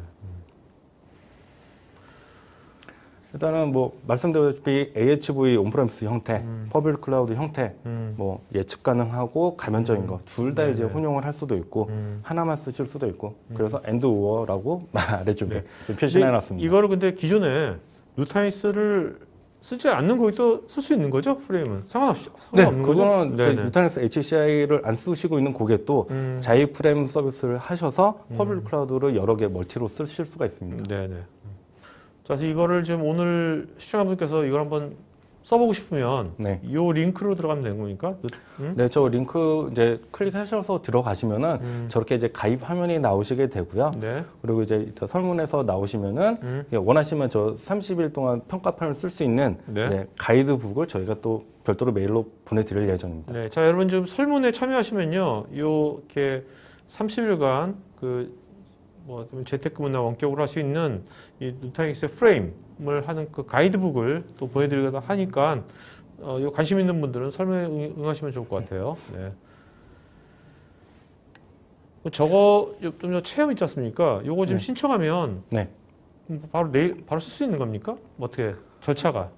일단은 뭐 말씀드렸다시피 AHV 온프레미스 형태, 퍼블릭 클라우드 형태, 뭐 예측 가능하고 가변적인 거 둘 다 이제 혼용을 할 수도 있고 하나만 쓰실 수도 있고 그래서 엔드 우어라고 아래쪽에 표시해놨습니다. 이거를 근데 기존에 누타닉스를 쓰지 않는 고객도 쓸 수 있는 거죠? 프레임은 상관없는 거죠? 그거는 뉴타닉스 HCI를 안 쓰시고 있는 고객도 자이 프레임 서비스를 하셔서 퍼블릭 클라우드를 여러 개 멀티로 쓰실 수가 있습니다. 네네. 자, 그래서 이거를 지금 오늘 시청자분께서 이걸 한번 써보고 싶으면 이 링크로 들어가면 되는 겁니까? 네, 저 링크 이제 클릭하셔서 들어가시면은 저렇게 이제 가입 화면이 나오시게 되고요. 그리고 이제 설문에서 나오시면은 원하시면 저 30일 동안 평가판을 쓸 수 있는 가이드북을 저희가 또 별도로 메일로 보내드릴 예정입니다. 네, 자 여러분 지금 설문에 참여하시면요, 이렇게 30일간 뭐 재택근무나 원격으로 할 수 있는 이 누타닉스의 프레임을 하는 그 가이드북을 또 보여드리기도 하니까 요 관심 있는 분들은 설문에 응하시면 좋을 것 같아요. 네. 저거 좀 체험 있지 않습니까? 요거 지금 신청하면 바로 내일 바로 쓸 수 있는 겁니까? 어떻게 절차가?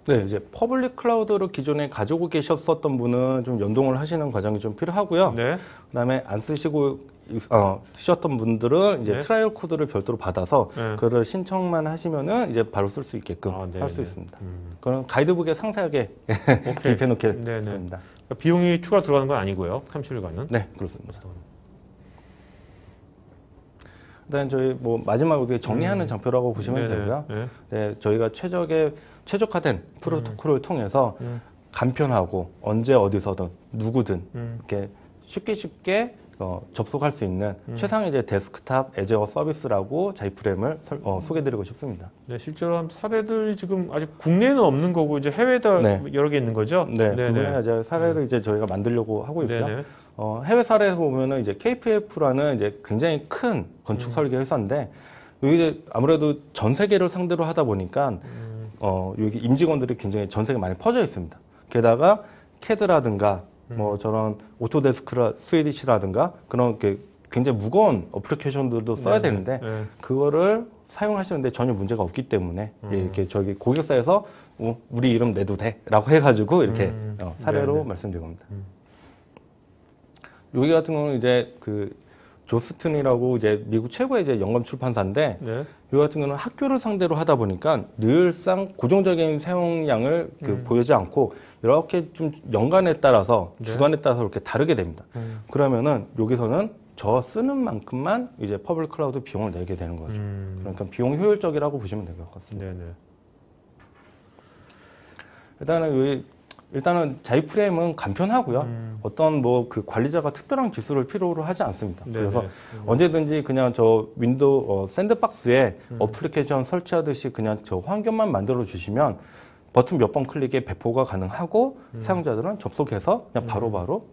네, 이제 퍼블릭 클라우드를 기존에 가지고 계셨었던 분은 좀 연동을 하시는 과정이 좀 필요하고요. 그다음에 안 쓰셨던 분들은 이제 트라이얼 코드를 별도로 받아서 그걸 신청만 하시면은 이제 바로 쓸 수 있게끔 할 수 있습니다. 그건 가이드북에 상세하게 기입해 놓겠습니다. 그러니까 비용이 추가 들어가는 건 아니고요. 30일간은. 네, 그렇습니다. 일단 저희 뭐 마지막으로 정리하는 장표라고 보시면 되고요. 네, 저희가 최적화된 프로토콜을 통해서 간편하고 언제 어디서든 누구든 이렇게 쉽게 접속할 수 있는 최상의 이제 데스크탑 애저어 서비스라고 자이프레임을 소개드리고 싶습니다. 네, 실제로 사례들이 지금 아직 국내에는 없는 거고 이제 해외에다 여러 개 있는 거죠. 국내 이제 사례를 이제 저희가 만들려고 하고 있고요. 해외 사례에서 보면은 이제 KPF라는 이제 굉장히 큰 건축 설계 회사인데 여기 이제 아무래도 전 세계를 상대로 하다 보니까 여기 임직원들이 굉장히 전 세계 많이 퍼져 있습니다. 게다가 CAD라든가 뭐 저런 오토데스크 스위디시라든가 그런 게 굉장히 무거운 어플리케이션들도 써야 되는데 그거를 사용하시는데 전혀 문제가 없기 때문에 이렇게 저기 고객사에서 우리 이름 내도 돼라고 해가지고 이렇게 사례로 말씀드린 겁니다. 여기 같은 경우는 이제 조스튼이라고 이제 미국 최고의 이제 연금 출판사인데 네. 이 같은 경우는 학교를 상대로 하다 보니까 늘상 고정적인 사용량을 보이지 않고 이렇게 좀 연간에 따라서 네. 주간에 따라서 이렇게 다르게 됩니다. 그러면은 여기서는 저 쓰는 만큼만 이제 퍼블릭 클라우드 비용을 내게 되는 거죠. 그러니까 비용 효율적이라고 보시면 될 것 같습니다. 네네. 일단은 자유 프레임은 간편하고요. 어떤 뭐 그 관리자가 특별한 기술을 필요로 하지 않습니다. 네네. 그래서 언제든지 그냥 저 윈도우 샌드박스에 어플리케이션 설치하듯이 그냥 저 환경만 만들어 주시면 버튼 몇 번 클릭에 배포가 가능하고 사용자들은 접속해서 그냥 바로바로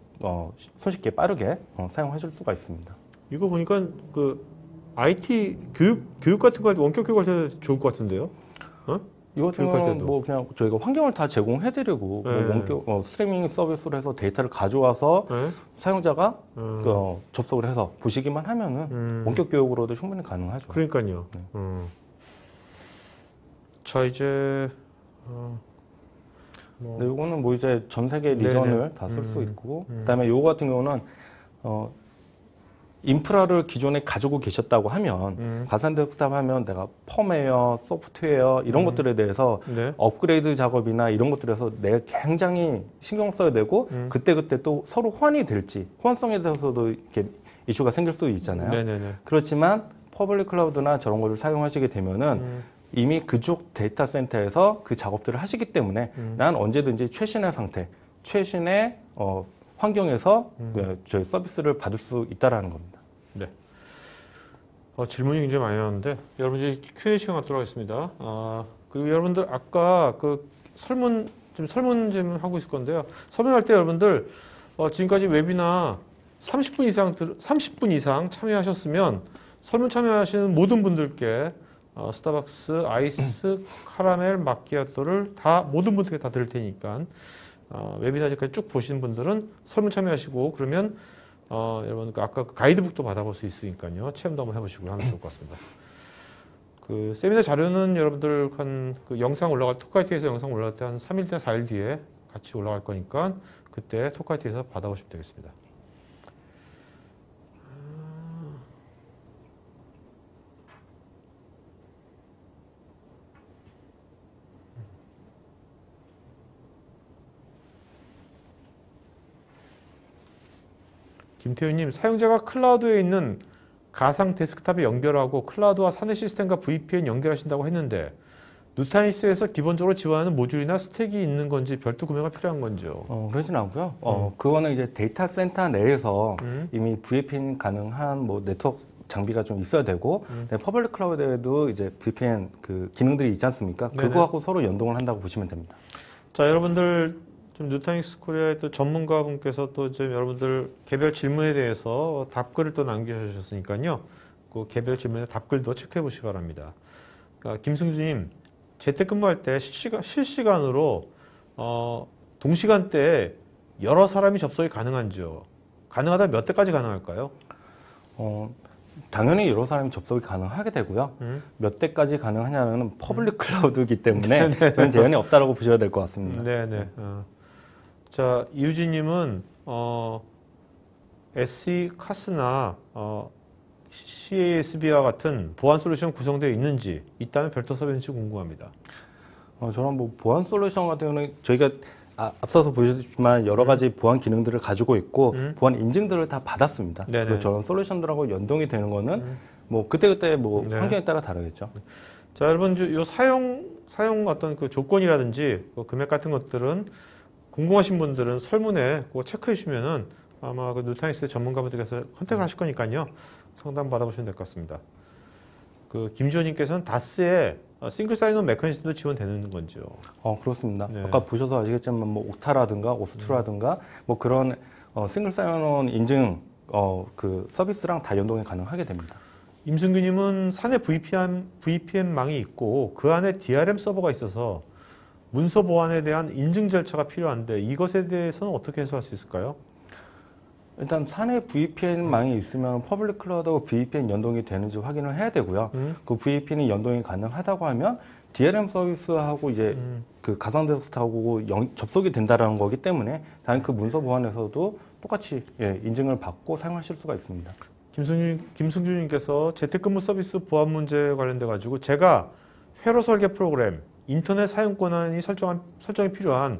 손쉽게 빠르게 사용하실 수가 있습니다. 이거 보니까 그 IT 교육 같은 거 할 때 원격 교육할 때 좋을 것 같은데요? 어? 이거 같은 교육할 경우는 때도. 뭐 그냥 저희가 환경을 다 제공해드리고 네. 뭐 원격 스트리밍 서비스로 해서 데이터를 가져와서 네? 사용자가 접속을 해서 보시기만 하면은 원격 교육으로도 충분히 가능하죠. 그러니까요. 네. 자 이제 네, 요거는 뭐 이제 전 세계 네네. 리전을 다 쓸 수 있고, 그다음에 요거 같은 경우는 인프라를 기존에 가지고 계셨다고 하면 가상 데스크탑 하면 내가 펌웨어, 소프트웨어 이런 것들에 대해서 네. 업그레이드 작업이나 이런 것들에서 내가 굉장히 신경 써야 되고 그때그때 또 서로 호환이 될지 호환성에 대해서도 이렇게 이슈가 생길 수도 있잖아요. 네네네. 그렇지만 퍼블릭 클라우드나 저런 거를 사용하시게 되면은 이미 그쪽 데이터 센터에서 그 작업들을 하시기 때문에 난 언제든지 최신의 상태, 최신의 환경에서 저희 서비스를 받을 수 있다라는 겁니다. 네. 질문이 굉장히 많이 나왔는데 여러분 이제 Q&A 시간 갖도록 하겠습니다. 그리고 여러분들 아까 그 설문 좀 하고 있을 건데요. 설문할 때 여러분들 지금까지 웨비나 30분 이상 참여하셨으면 설문 참여하시는 모든 분들께 스타벅스 아이스 카라멜 마키아토를 모든 분들께 다 드릴 테니까 웨비나까지 쭉 보신 분들은 설문 참여하시고 그러면 여러분 아까 그 가이드북도 받아볼 수 있으니까요. 체험도 한번 해보시고 하면 좋을 것 같습니다. 그 세미나 자료는 여러분들 그 영상 올라갈 토크아이티에서 영상 올라갈 때 한 3일이나 4일 뒤에 같이 올라갈 거니까 그때 토크아이티에서 받아보시면 되겠습니다. 김태윤님, 사용자가 클라우드에 있는 가상 데스크탑에 연결하고 클라우드와 사내 시스템과 VPN 연결하신다고 했는데 누타니스에서 기본적으로 지원하는 모듈이나 스택이 있는 건지 별도 구매가 필요한 건지요? 그러진 않고요. 그거는 이제 데이터 센터 내에서 이미 VPN 가능한 뭐 네트워크 장비가 좀 있어야 되고 퍼블릭 클라우드에도 이제 VPN 그 기능들이 있지 않습니까? 네네. 그거하고 서로 연동을 한다고 보시면 됩니다. 자, 여러분들 좀 누타닉스 코리아의 또 전문가분께서 또 좀 여러분들 개별 질문에 대해서 답글을 또 남겨주셨으니까요. 그 개별 질문에 답글도 체크해 보시기 바랍니다. 그러니까 김승주님, 재택근무할 때 실시간으로 동시간대에 여러 사람이 접속이 가능한지요? 가능하다면 몇 대까지 가능할까요? 당연히 여러 사람이 접속이 가능하게 되고요. 몇 대까지 가능하냐는 퍼블릭 클라우드이기 때문에 그런 제한이 없다라고 보셔야 될 것 같습니다. 네네. 자, 이유진님은 SE 카스나 CASB와 같은 보안 솔루션 구성되어 있는지 있다면 별도 서비스인지 궁금합니다. 저는 뭐 보안 솔루션 같은 경우는 저희가 앞서서 보셨지만 여러 가지 보안 기능들을 가지고 있고 보안 인증들을 다 받았습니다. 네네. 그리고 저런 솔루션들하고 연동이 되는 거는 뭐 그때그때 뭐 네. 환경에 따라 다르겠죠. 자, 여러분 요 사용 어떤 그 조건이라든지 그 금액 같은 것들은 궁금하신 분들은 설문에 그거 체크해 주시면은 아마 그 누타닉스 전문가분들께서 컨택을 하실 거니까요. 상담 받아보시면 될 것 같습니다. 그 김지호님께서는 다스의 싱글 사인온 메커니즘도 지원되는 건지요? 그렇습니다. 네. 아까 보셔서 아시겠지만 뭐 옥타라든가 오스트라든가 뭐 그런 싱글 사인온 인증 그 서비스랑 다 연동이 가능하게 됩니다. 임승규님은 사내 VPN망이 있고 그 안에 DRM 서버가 있어서 문서 보안에 대한 인증 절차가 필요한데 이것에 대해서는 어떻게 해소할 수 있을까요? 일단 사내 VPN망이 있으면 퍼블릭 클라우드하고 VPN 연동이 되는지 확인을 해야 되고요. 그 VPN이 연동이 가능하다고 하면 DRM 서비스하고 이제 그 가상 데스크탑하고 접속이 된다라는 거기 때문에 당연히 그 문서 보안에서도 똑같이 인증을 받고 사용하실 수가 있습니다. 김승준님께서 재택근무 서비스 보안 문제 관련돼 가지고 제가 회로 설계 프로그램, 인터넷 사용 권한이 설정이 필요한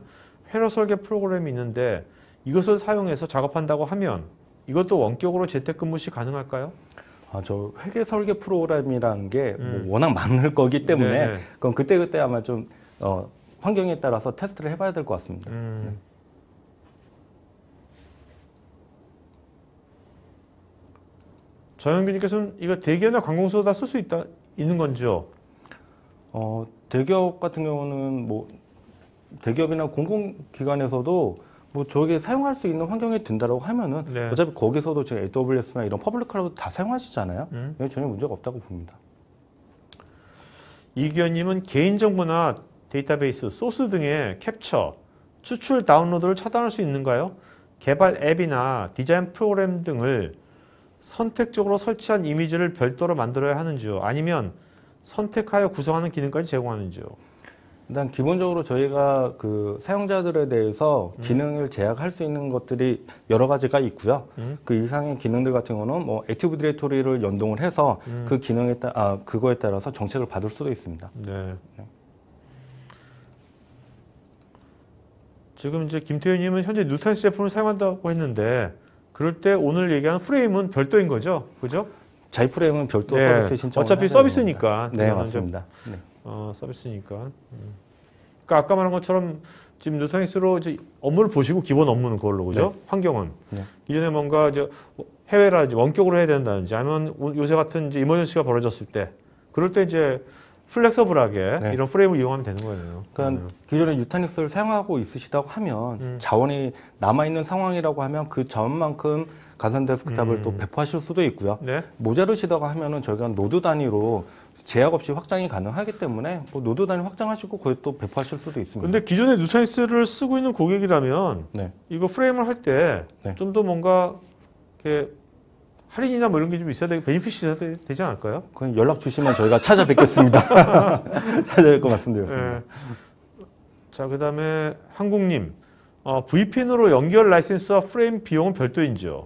회로 설계 프로그램이 있는데 이것을 사용해서 작업한다고 하면 이것도 원격으로 재택근무 시 가능할까요? 저 회계 설계 프로그램이라는 게 뭐 워낙 많을 거기 때문에 네네. 그럼 그때그때 아마 좀 환경에 따라서 테스트를 해봐야 될 것 같습니다. 정영균님께서는 이거 대기업이나 관공서 다 쓸 수 있는 건지요? 대기업 같은 경우는 뭐 대기업이나 공공기관에서도 뭐 저게 사용할 수 있는 환경에 든다라고 하면은 네. 어차피 거기서도 지금 AWS나 이런 퍼블릭 클라우드 다 사용하시잖아요. 이건 전혀 문제가 없다고 봅니다. 이기현님은 개인정보나 데이터베이스, 소스 등의 캡처, 추출, 다운로드를 차단할 수 있는가요? 개발 앱이나 디자인 프로그램 등을 선택적으로 설치한 이미지를 별도로 만들어야 하는지요? 아니면 선택하여 구성하는 기능까지 제공하는지요? 일단 기본적으로 저희가 그 사용자들에 대해서 기능을 제약할 수 있는 것들이 여러 가지가 있고요. 그 이상의 기능들 같은 경우는 뭐 액티브 디렉토리를 연동을 해서 그 기능에 그거에 따라서 정책을 받을 수도 있습니다. 네. 지금 이제 김태윤님은 현재 누탄스 제품을 사용한다고 했는데 그럴 때 오늘 얘기한 프레임은 별도인 거죠, 그죠? 자이 프레임은 별도 네. 서비스 신청. 어차피 서비스니까. 네, 맞습니다. 네. 서비스니까. 그러니까 아까 말한 것처럼 지금 누타니스로 이제 업무를 보시고 기본 업무는 그걸로 그죠? 네. 환경은 네. 이전에 뭔가 이제 해외라 이제 원격으로 해야 된다든지 아니면 요새 같은 이제 이머전시가 벌어졌을 때 그럴 때 이제 플렉서블하게 네. 이런 프레임을 이용하면 되는 거예요. 그러니까 기존에 유타닉스를 사용하고 있으시다고 하면 자원이 남아 있는 상황이라고 하면 그 자원만큼 가상 데스크탑을 또 배포하실 수도 있고요. 네. 모자르시다고 하면은 저희가 노드 단위로 제약 없이 확장이 가능하기 때문에 뭐 노드 단위 확장하시고 거기 또 배포하실 수도 있습니다. 근데 기존에 누타니스를 쓰고 있는 고객이라면 네. 이거 프레임을 할 때 좀 네. 더 뭔가 이렇게 할인이나 뭐 이런 게 좀 있어야 되고 베니핏이 있어야 되지 않을까요? 그럼 연락 주시면 저희가 찾아뵙겠습니다. 찾아뵙고 말씀드렸습니다. 네. 자, 그다음에 한국님 VPN으로 연결 라이센스와 프레임 비용은 별도인지요?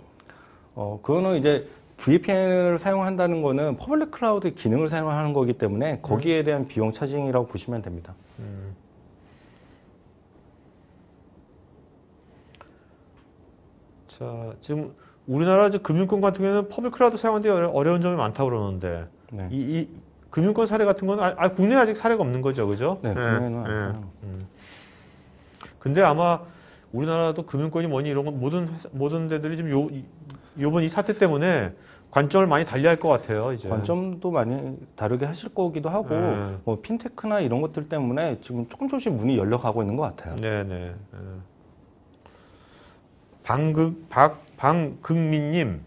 그거는 이제 VPN을 사용한다는 거는 퍼블릭 클라우드 기능을 사용하는 거기 때문에 거기에 대한 비용 차징이라고 보시면 됩니다. 자, 지금 우리나라 금융권 같은 경우는 퍼블릭 클라우드 사용하는데 어려운 점이 많다고 그러는데 네. 이 금융권 사례 같은 건 국내에 아직 사례가 없는 거죠, 그죠? 네, 국내에는 안 근데 아마 우리나라도 금융권이 뭐니 이런 건 모든 데들이 지금 요번 이 사태 때문에 관점을 많이 달리할 것 같아요. 이제 관점도 많이 다르게 하실 거기도 하고 뭐 핀테크나 이런 것들 때문에 지금 조금씩 문이 열려가고 있는 것 같아요. 네네. 방극민님,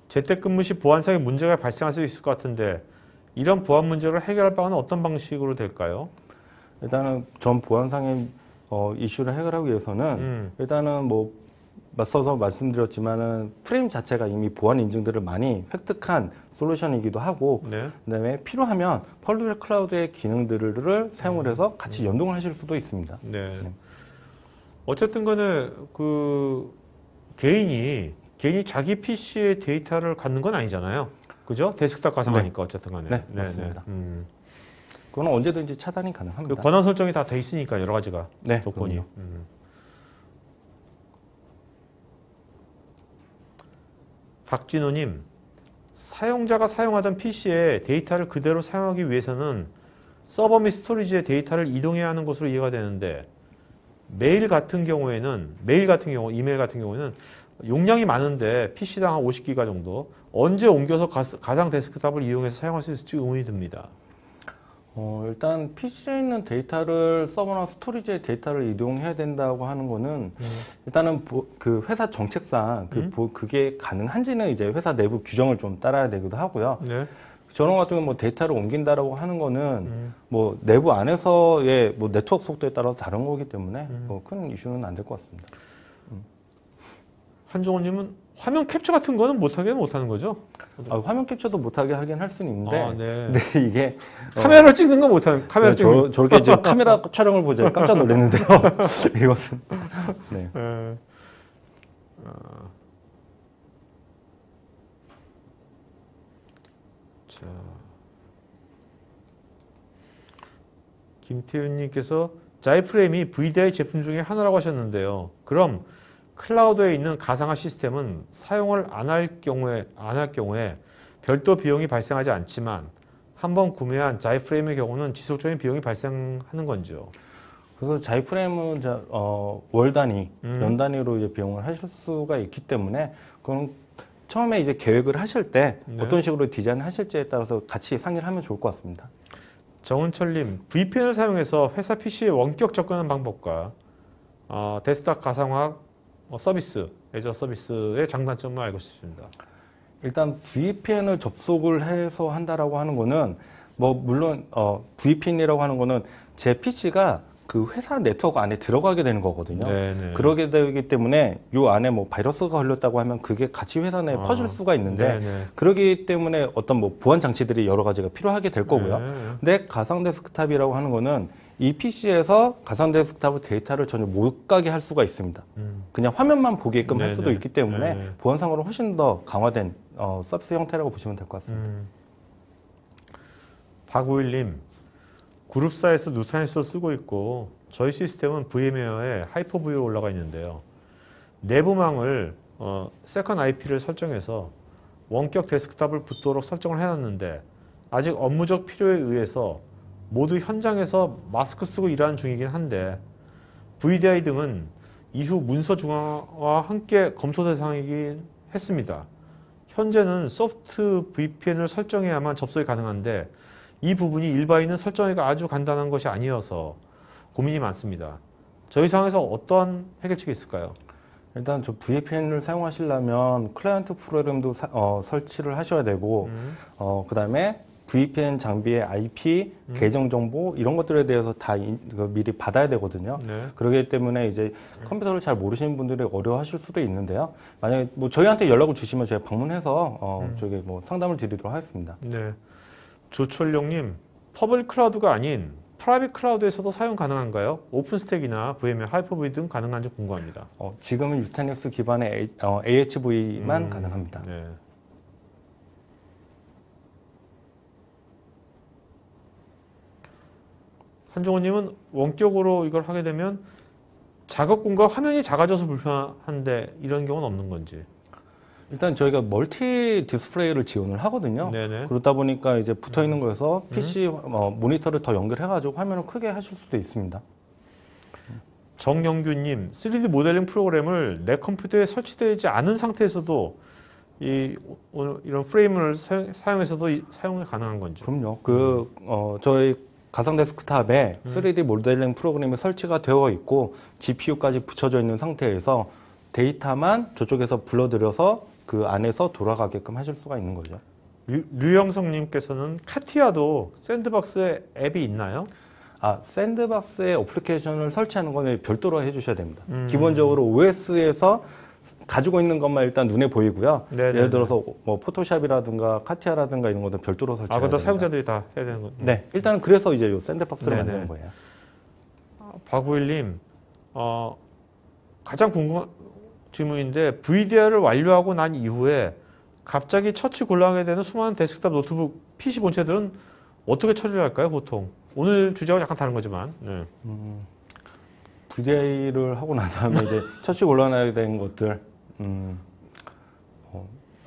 재택근무 시 보안상의 문제가 발생할 수 있을 것 같은데 이런 보안 문제를 해결할 방안은 어떤 방식으로 될까요? 일단은 전 보안상의 이슈를 해결하기 위해서는 일단은 뭐 맞서서 말씀드렸지만은 프레임 자체가 이미 보안 인증들을 많이 획득한 솔루션이기도 하고 네. 그다음에 필요하면 퍼블릭 클라우드의 기능들을 사용을 해서 같이 연동을 하실 수도 있습니다. 네. 네. 어쨌든 간에 개인이 자기 PC의 데이터를 갖는 건 아니잖아요. 그죠? 데스크탑 가상하니까 어쨌든 간에. 네, 맞습니다. 네. 그건 언제든지 차단이 그 가능합니다. 권한 설정이 다 돼 있으니까 여러 가지가 네, 조건이. 그럼요. 박진호님, 사용자가 사용하던 PC에 데이터를 그대로 사용하기 위해서는 서버 및 스토리지의 데이터를 이동해야 하는 것으로 이해가 되는데 이메일 같은 경우에는 용량이 많은데 PC당 한 50기가 정도 언제 옮겨서 가상 데스크탑을 이용해서 사용할 수 있을지 의문이 듭니다. 일단 PC에 있는 데이터를 서버나 스토리지의 데이터를 이동해야 된다고 하는 거는 일단은 그 회사 정책상 그게 가능한지는 이제 회사 내부 규정을 좀 따라야 되기도 하고요. 네. 저런 같은 경우 뭐 데이터를 옮긴다라고 하는 거는 뭐 내부 안에서의 뭐 네트워크 속도에 따라서 다른 거기 때문에 뭐 큰 이슈는 안 될 것 같습니다. 한종호님은 화면 캡처 같은 거는 못하는 거죠? 화면 캡처도 못하게 하긴 할 수는 있는데, 네. 근데 이게 카메라를 찍는 건 못하는 카메라 찍는. 저렇게 이제 카메라 촬영을 보자 깜짝 놀랐는데요. 이것은 네. 자, 김태윤님께서 자이프레임이 VDI 제품 중에 하나라고 하셨는데요. 그럼 클라우드에 있는 가상화 시스템은 사용을 안 할 경우에 별도 비용이 발생하지 않지만 한번 구매한 자이프레임의 경우는 지속적인 비용이 발생하는 건지요. 그래서 자이프레임은 월 단위, 연 단위로 이제 비용을 하실 수가 있기 때문에 그건 처음에 이제 계획을 하실 때 네. 어떤 식으로 디자인을 하실지에 따라서 같이 상의를 하면 좋을 것 같습니다. 정은철님, VPN을 사용해서 회사 PC에 원격 접근하는 방법과 데스크탑 가상화 서비스, 애저 서비스의 장단점을 알고 싶습니다. 일단 VPN을 접속을 해서 한다라고 하는 거는 뭐 물론 VPN이라고 하는 거는 제 PC가 그 회사 네트워크 안에 들어가게 되는 거거든요. 네네. 그러게 되기 때문에 요 안에 뭐 바이러스가 걸렸다고 하면 그게 같이 회사 내에 퍼질 수가 있는데 네네. 그러기 때문에 어떤 뭐 보안 장치들이 여러 가지가 필요하게 될 거고요. 네. 근데 가상 데스크탑이라고 하는 거는 이 PC에서 가상 데스크탑 데이터를 전혀 못 가게 할 수가 있습니다. 그냥 화면만 보게끔 할 수도 네네. 있기 때문에 네네. 보안상으로 훨씬 더 강화된 서비스 형태라고 보시면 될 것 같습니다. 박우일님, 그룹사에서 누산에서 쓰고 있고 저희 시스템은 VM웨어에 하이퍼V로 올라가 있는데요. 내부망을 세컨 IP를 설정해서 원격 데스크탑을 붙도록 설정을 해놨는데 아직 업무적 필요에 의해서 모두 현장에서 마스크 쓰고 일하는 중이긴 한데 VDI 등은 이후 문서 중화와 함께 검토 대상이긴 했습니다. 현재는 소프트 VPN을 설정해야만 접속이 가능한데 이 부분이 일반인은 설정하기가 아주 간단한 것이 아니어서 고민이 많습니다. 저희 상황에서 어떤 해결책이 있을까요? 일단 저 VPN을 사용하시려면 클라이언트 프로그램도 설치를 하셔야 되고 그 다음에 VPN 장비의 IP, 계정 정보 이런 것들에 대해서 다 미리 받아야 되거든요. 네. 그러기 때문에 이제 컴퓨터를 잘 모르시는 분들이 어려워하실 수도 있는데요. 만약에 뭐 저희한테 연락을 주시면 저희가 방문해서 저기 뭐 상담을 드리도록 하겠습니다. 네. 조철룡님, 퍼블릭 클라우드가 아닌 프라이빗 클라우드에서도 사용 가능한가요? 오픈스택이나 VMware 하이퍼V 등 가능한지 궁금합니다. 지금은 유타닉스 기반의 AHV만 가능합니다. 네. 한종호님은 원격으로 이걸 하게 되면 작업 공간 화면이 작아져서 불편한데 이런 경우는 없는 건지. 일단 저희가 멀티 디스플레이를 지원을 하거든요. 네네. 그러다 보니까 이제 붙어 있는 거에서 PC 모니터를 더 연결해가지고 화면을 크게 하실 수도 있습니다. 정영규님, 3D 모델링 프로그램을 내 컴퓨터에 설치되지 않은 상태에서도 이런 프레임을 사용해서도 사용이 가능한 건지. 그럼요. 저희 가상 데스크탑에 3D 모델링 프로그램이 설치가 되어 있고 GPU까지 붙여져 있는 상태에서 데이터만 저쪽에서 불러들여서 그 안에서 돌아가게끔 하실 수가 있는 거죠. 류영성님께서는 카티아도 샌드박스에 앱이 있나요? 샌드박스에 어플리케이션을 설치하는 건 별도로 해주셔야 됩니다. 기본적으로 OS에서 가지고 있는 것만 일단 눈에 보이고요. 네네네. 예를 들어서 뭐 포토샵이라든가 카티아라든가 이런 것도 별도로 설치해야 그것도 됩니다. 사용자들이 다 해야 되는 거. 네, 일단은 그래서 이제 요 샌드박스를 네네. 만드는 거예요. 박우일님, 가장 궁금한 질문인데 VDI를 완료하고 난 이후에 갑자기 처치 곤란하게 되는 수많은 데스크탑, 노트북, PC 본체들은 어떻게 처리를 할까요, 보통? 오늘 주제와 약간 다른 거지만. 네. VDI를 하고 난 다음에 이제 처치 곤란하게 된 것들, 한번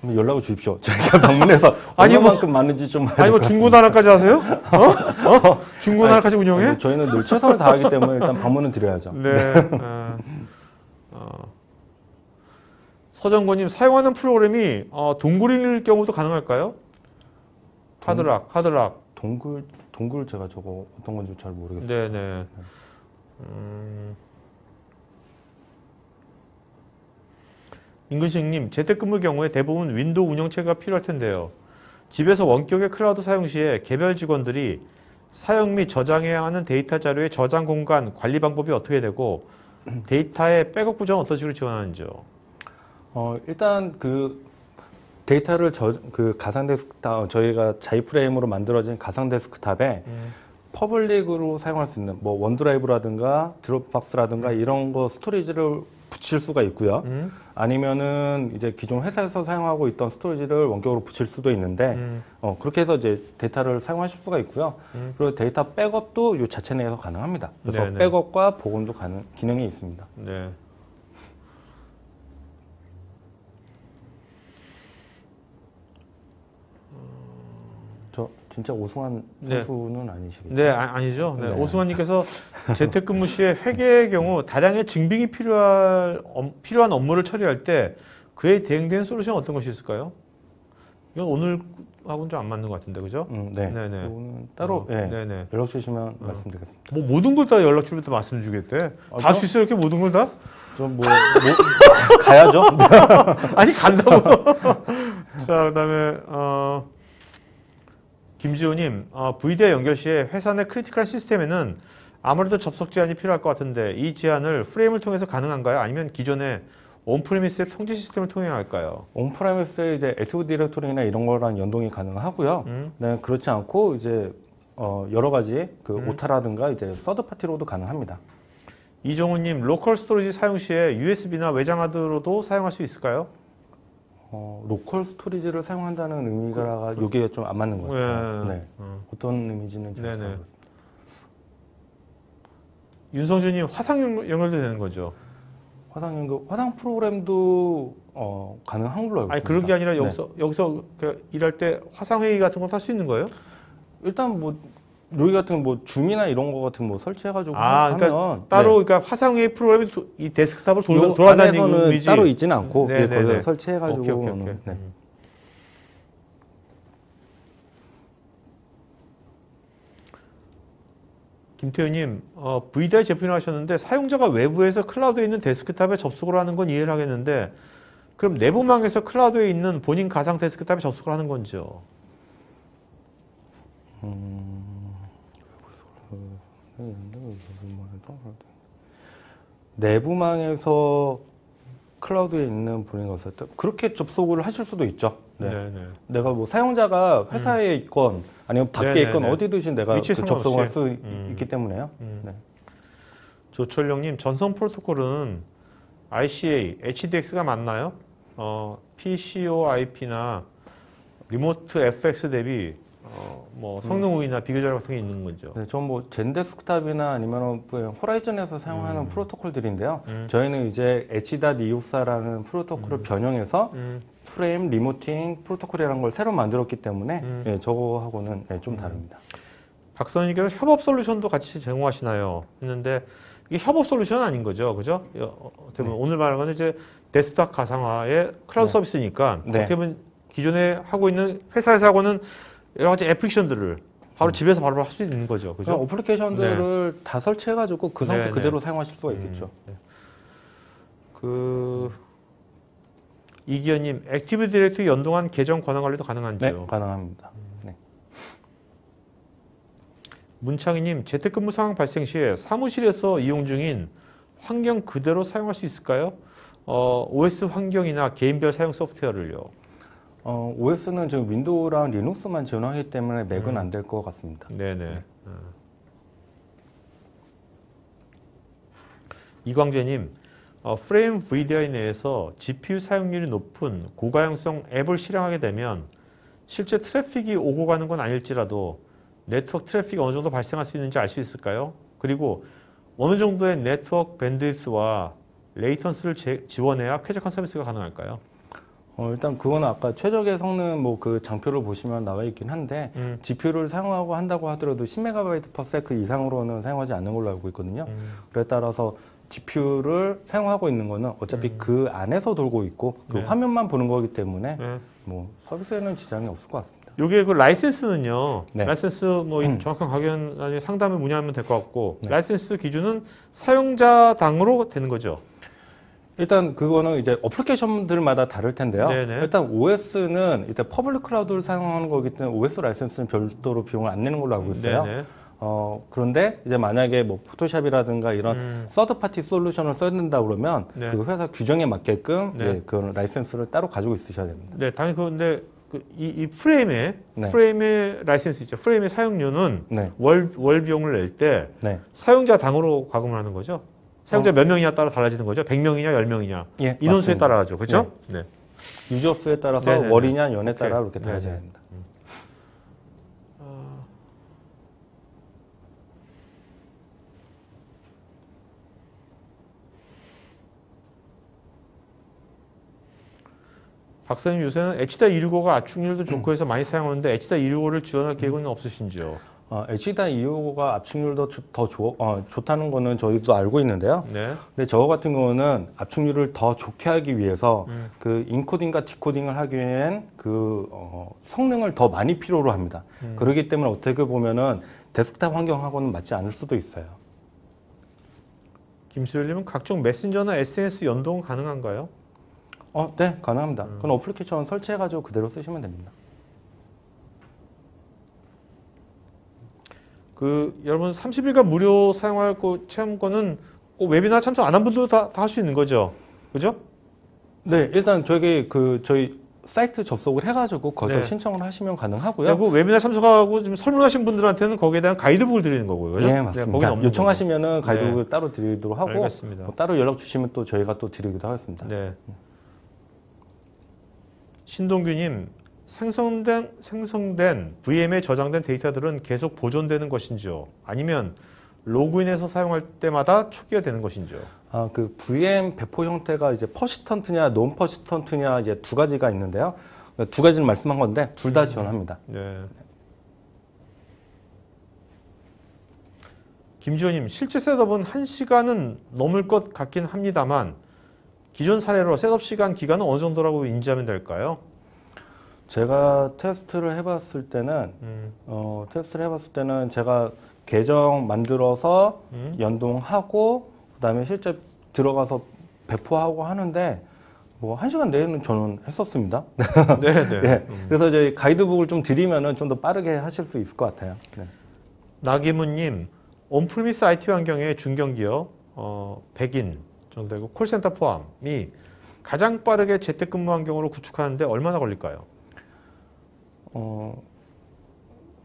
연락을 주십시오. 저희가 방문해서 아니, 얼마만큼 많은지 좀 아니 뭐 중고나라까지 하세요? 중고나라까지 운영해? 아니, 저희는 늘 최선을 다하기 때문에 일단 방문은 드려야죠. 네. 서정권님, 사용하는 프로그램이 동굴일 경우도 가능할까요? 하드락. 동굴 제가 저거 어떤 건지 잘 모르겠어요. 네네. 임근식님, 재택근무 경우에 대부분 윈도우 운영체가 필요할 텐데요. 집에서 원격의 클라우드 사용 시에 개별 직원들이 사용 및 저장해야 하는 데이터 자료의 저장 공간 관리 방법이 어떻게 되고 데이터의 백업 구조는 어떤 식으로 지원하는지요? 일단 그 데이터를 그 가상 데스크탑 저희가 자이프레임으로 만들어진 가상 데스크탑에 퍼블릭으로 사용할 수 있는 뭐 원드라이브라든가 드롭박스라든가 이런 거 스토리지를 붙일 수가 있고요. 아니면은 이제 기존 회사에서 사용하고 있던 스토리지를 원격으로 붙일 수도 있는데 그렇게 해서 이제 데이터를 사용하실 수가 있고요. 그리고 데이터 백업도 이 자체 내에서 가능합니다. 그래서 네네. 백업과 복원도 가능 기능이 있습니다. 네. 저 진짜 오승환 네. 선수는 아니시겠죠? 네, 아니죠. 네. 네. 오승환님께서 재택근무 시에 회계의 경우 다량의 증빙이 필요한 업무를 처리할 때 그에 대응되는 솔루션 어떤 것이 있을까요? 이건 오늘하고는 좀 안 맞는 것 같은데, 그죠? 네. 네네. 이거는 따로 네네. 연락 주시면 말씀드리겠습니다. 뭐 모든 걸 다 연락 주면 또 말씀 주겠대. 다 할 수 있어요, 이렇게 모든 걸 다? 좀 가야죠. 아니 간다고. 자, 그다음에 김지호님, VDI 연결 시에 회사 내 크리티컬한 시스템에는 아무래도 접속 제한이 필요할 것 같은데 이 제한을 프레임을 통해서 가능한가요? 아니면 기존의 온프레미스의 통제 시스템을 통해 할까요? 온프레미스의 이제 액티브 디렉토리나 이런 거랑 연동이 가능하고요. 네, 그렇지 않고 이제 여러 가지 그 오타라든가 이제 서드 파티로도 가능합니다. 이종훈님, 로컬 스토리지 사용 시에 USB나 외장 하드로도 사용할 수 있을까요? 로컬 스토리지를 사용한다는 의미가 이게 좀 안 맞는 것 같아요. 네. 어떤 의미인지는 잘 네네. 모르겠습니다. 윤성준님, 화상 연결도 되는 거죠? 화상 프로그램도 가능한 걸로 알고 있습니다. 아니 그런 게 아니라 네. 여기서 그 일할 때 화상 회의 같은 거 할 수 있는 거예요? 일단 뭐 여기 같은 뭐 줌이나 이런 거 같은 거 설치해가지고 그러니까 하면 따로 네. 그러니까 화상 회의 프로그램이 이 데스크탑을 요 돌아다니는 안에서는 의미지. 따로 있지는 않고 네, 네, 거기서 네. 설치해가지고 오케이. 네. 김태현님, VDI 제품이라고 하셨는데 사용자가 외부에서 클라우드에 있는 데스크탑에 접속을 하는 건 이해를 하겠는데 그럼 내부망에서 클라우드에 있는 본인 가상 데스크탑에 접속을 하는 건지요? 내부망에서 클라우드에 있는 본인 것을 그렇게 접속을 하실 수도 있죠. 네. 네네. 내가 뭐 사용자가 회사에 있건 아니면 밖에 네네네. 있건 어디든지 내가 위치 그 접속할 수 상관없이. 있기 때문에요. 네. 조철령님, 전선 프로토콜은 ICA, HDX가 맞나요? PCOIP나 리모트 FX 대비 뭐 성능 우위나 비교절 같은 게 있는 거죠. 네, 전 뭐 젠데스크탑이나 아니면 호라이즌에서 사용하는 프로토콜들인데요. 저희는 이제 H.264라는 프로토콜을 변형해서 프레임 리모팅 프로토콜이라는 걸 새로 만들었기 때문에 예, 저거하고는 예, 좀 다릅니다. 박선희께서 협업 솔루션도 같이 제공하시나요? 했는데 이게 협업 솔루션은 아닌 거죠, 그죠? 어떻게 보면 오늘 말하는 건 이제 데스크탑 가상화의 클라우드 네. 서비스니까 네. 어떻게 보면 기존에 하고 있는 회사에서 하고는 여러 가지 애플리케이션들을 바로 집에서 바로 할 수 있는 거죠, 그죠? 그럼 어플리케이션들을 다 설치해가지고 그 상태 네, 그대로 네. 사용하실 수가 있겠죠. 이기현님, 액티브 디렉토리 연동한 계정 권한 관리도 가능한지요? 네, 가능합니다. 네. 문창희님, 재택근무 상황 발생 시에 사무실에서 이용 중인 환경 그대로 사용할 수 있을까요? OS 환경이나 개인별 사용 소프트웨어를요. OS는 지금 윈도우랑 리눅스만 지원하기 때문에 맥은 안 될 것 같습니다. 네네. 이광재님, 프레임 VDI 내에서 GPU 사용률이 높은 고가용성 앱을 실행하게 되면 실제 트래픽이 오고 가는 건 아닐지라도 네트워크 트래픽이 어느 정도 발생할 수 있는지 알 수 있을까요? 그리고 어느 정도의 네트워크 밴드위스와 레이턴스를 지원해야 쾌적한 서비스가 가능할까요? 일단 그거는 아까 최적의 성능 뭐 그 장표를 보시면 나와 있긴 한데 GPU를 사용하고 한다고 하더라도 10MB/s 이상으로는 사용하지 않는 걸로 알고 있거든요. 그에 따라서 GPU를 사용하고 있는 거는 어차피 그 안에서 돌고 있고 그 네. 화면만 보는 거기 때문에 네. 뭐 서비스에는 지장이 없을 것 같습니다. 요게 그 라이센스는요. 네. 라이센스 뭐 정확한 가격 나중에 상담을 문의하면 될 것 같고 네. 라이센스 기준은 사용자당으로 되는 거죠. 일단 그거는 이제 어플리케이션들마다 다를 텐데요. 네네. 일단 OS는 이제 퍼블릭 클라우드를 사용하는 거기 때문에 OS 라이센스는 별도로 비용을 안 내는 걸로 알고 있어요. 네네. 그런데 이제 만약에 뭐 포토샵이라든가 이런 서드 파티 솔루션을 써야 된다 그러면 네. 그 회사 규정에 맞게끔 네. 예, 그 라이센스를 따로 가지고 있으셔야 됩니다. 네, 당연히 그런데 이 프레임의 네. 프레임의 라이센스 있죠. 프레임의 사용료는 네. 월 비용을 낼 때 네. 사용자당으로 과금을 하는 거죠. 사용자 몇 명이냐 따라 달라지는 거죠. 100명이냐 10명이냐 예, 인원수에 맞습니다. 따라죠. 그렇죠? 네. 유저 수에 따라서 네네네. 월이냐 연에 따라 오케이. 이렇게 달라져야 네네. 됩니다. 박사님 요새는 H다 265가 압축률도 좋고 해서 많이 사용하는데 H다 265를 지원할 계획은 없으신지요? H다 255가 압축률도 더 좋다는 거는 저희도 알고 있는데요. 네. 근데 저 같은 경우는 압축률을 더 좋게 하기 위해서 그 인코딩과 디코딩을 하기 위한 그 성능을 더 많이 필요로 합니다. 그렇기 때문에 어떻게 보면은 데스크탑 환경하고는 맞지 않을 수도 있어요. 김수열님은 각종 메신저나 SNS 연동은 가능한가요? 네, 가능합니다. 그건 어플리케이션 설치해가지고 그대로 쓰시면 됩니다. 여러분 30일간 무료 사용할 체험권은 꼭 웨비나 참석 안 한 분도 다 할 수 있는 거죠? 그죠? 네, 일단 저희 사이트 접속을 해가지고 거기서 네. 신청을 하시면 가능하고요. 그리고 웨비나 참석하고 지금 설문하신 분들한테는 거기에 대한 가이드북을 드리는 거고요. 그죠? 네, 맞습니다. 거기는 없는 요청하시면은 가이드북을 따로 드리도록 하고 알겠습니다. 따로 연락 주시면 또 저희가 또 드리기도 하겠습니다. 네. 신동규님, 생성된 VM에 저장된 데이터들은 계속 보존되는 것인지요? 아니면 로그인해서 사용할 때마다 초기화 되는 것인지요? 그 VM 배포 형태가 이제 퍼시스턴트냐 논 퍼시스턴트냐 이제 두 가지가 있는데요. 두 가지를 말씀한 건데 둘 다 지원합니다. 네. 김지호님, 실제 셋업은 1시간은 넘을 것 같긴 합니다만 기존 사례로 셋업 시간 기간은 어느 정도라고 인지하면 될까요? 제가 테스트를 해봤을 때는 제가 계정 만들어서 연동하고 그다음에 실제 들어가서 배포하고 하는데 뭐 1시간 내에는 저는 했었습니다. 네, 네. 네. 그래서 저희 가이드북을 좀 드리면은 좀 더 빠르게 하실 수 있을 것 같아요. 네. 나기문님, 온프리미스 IT 환경의 중견기업 100인 정도 되고 콜센터 포함이 가장 빠르게 재택근무 환경으로 구축하는데 얼마나 걸릴까요?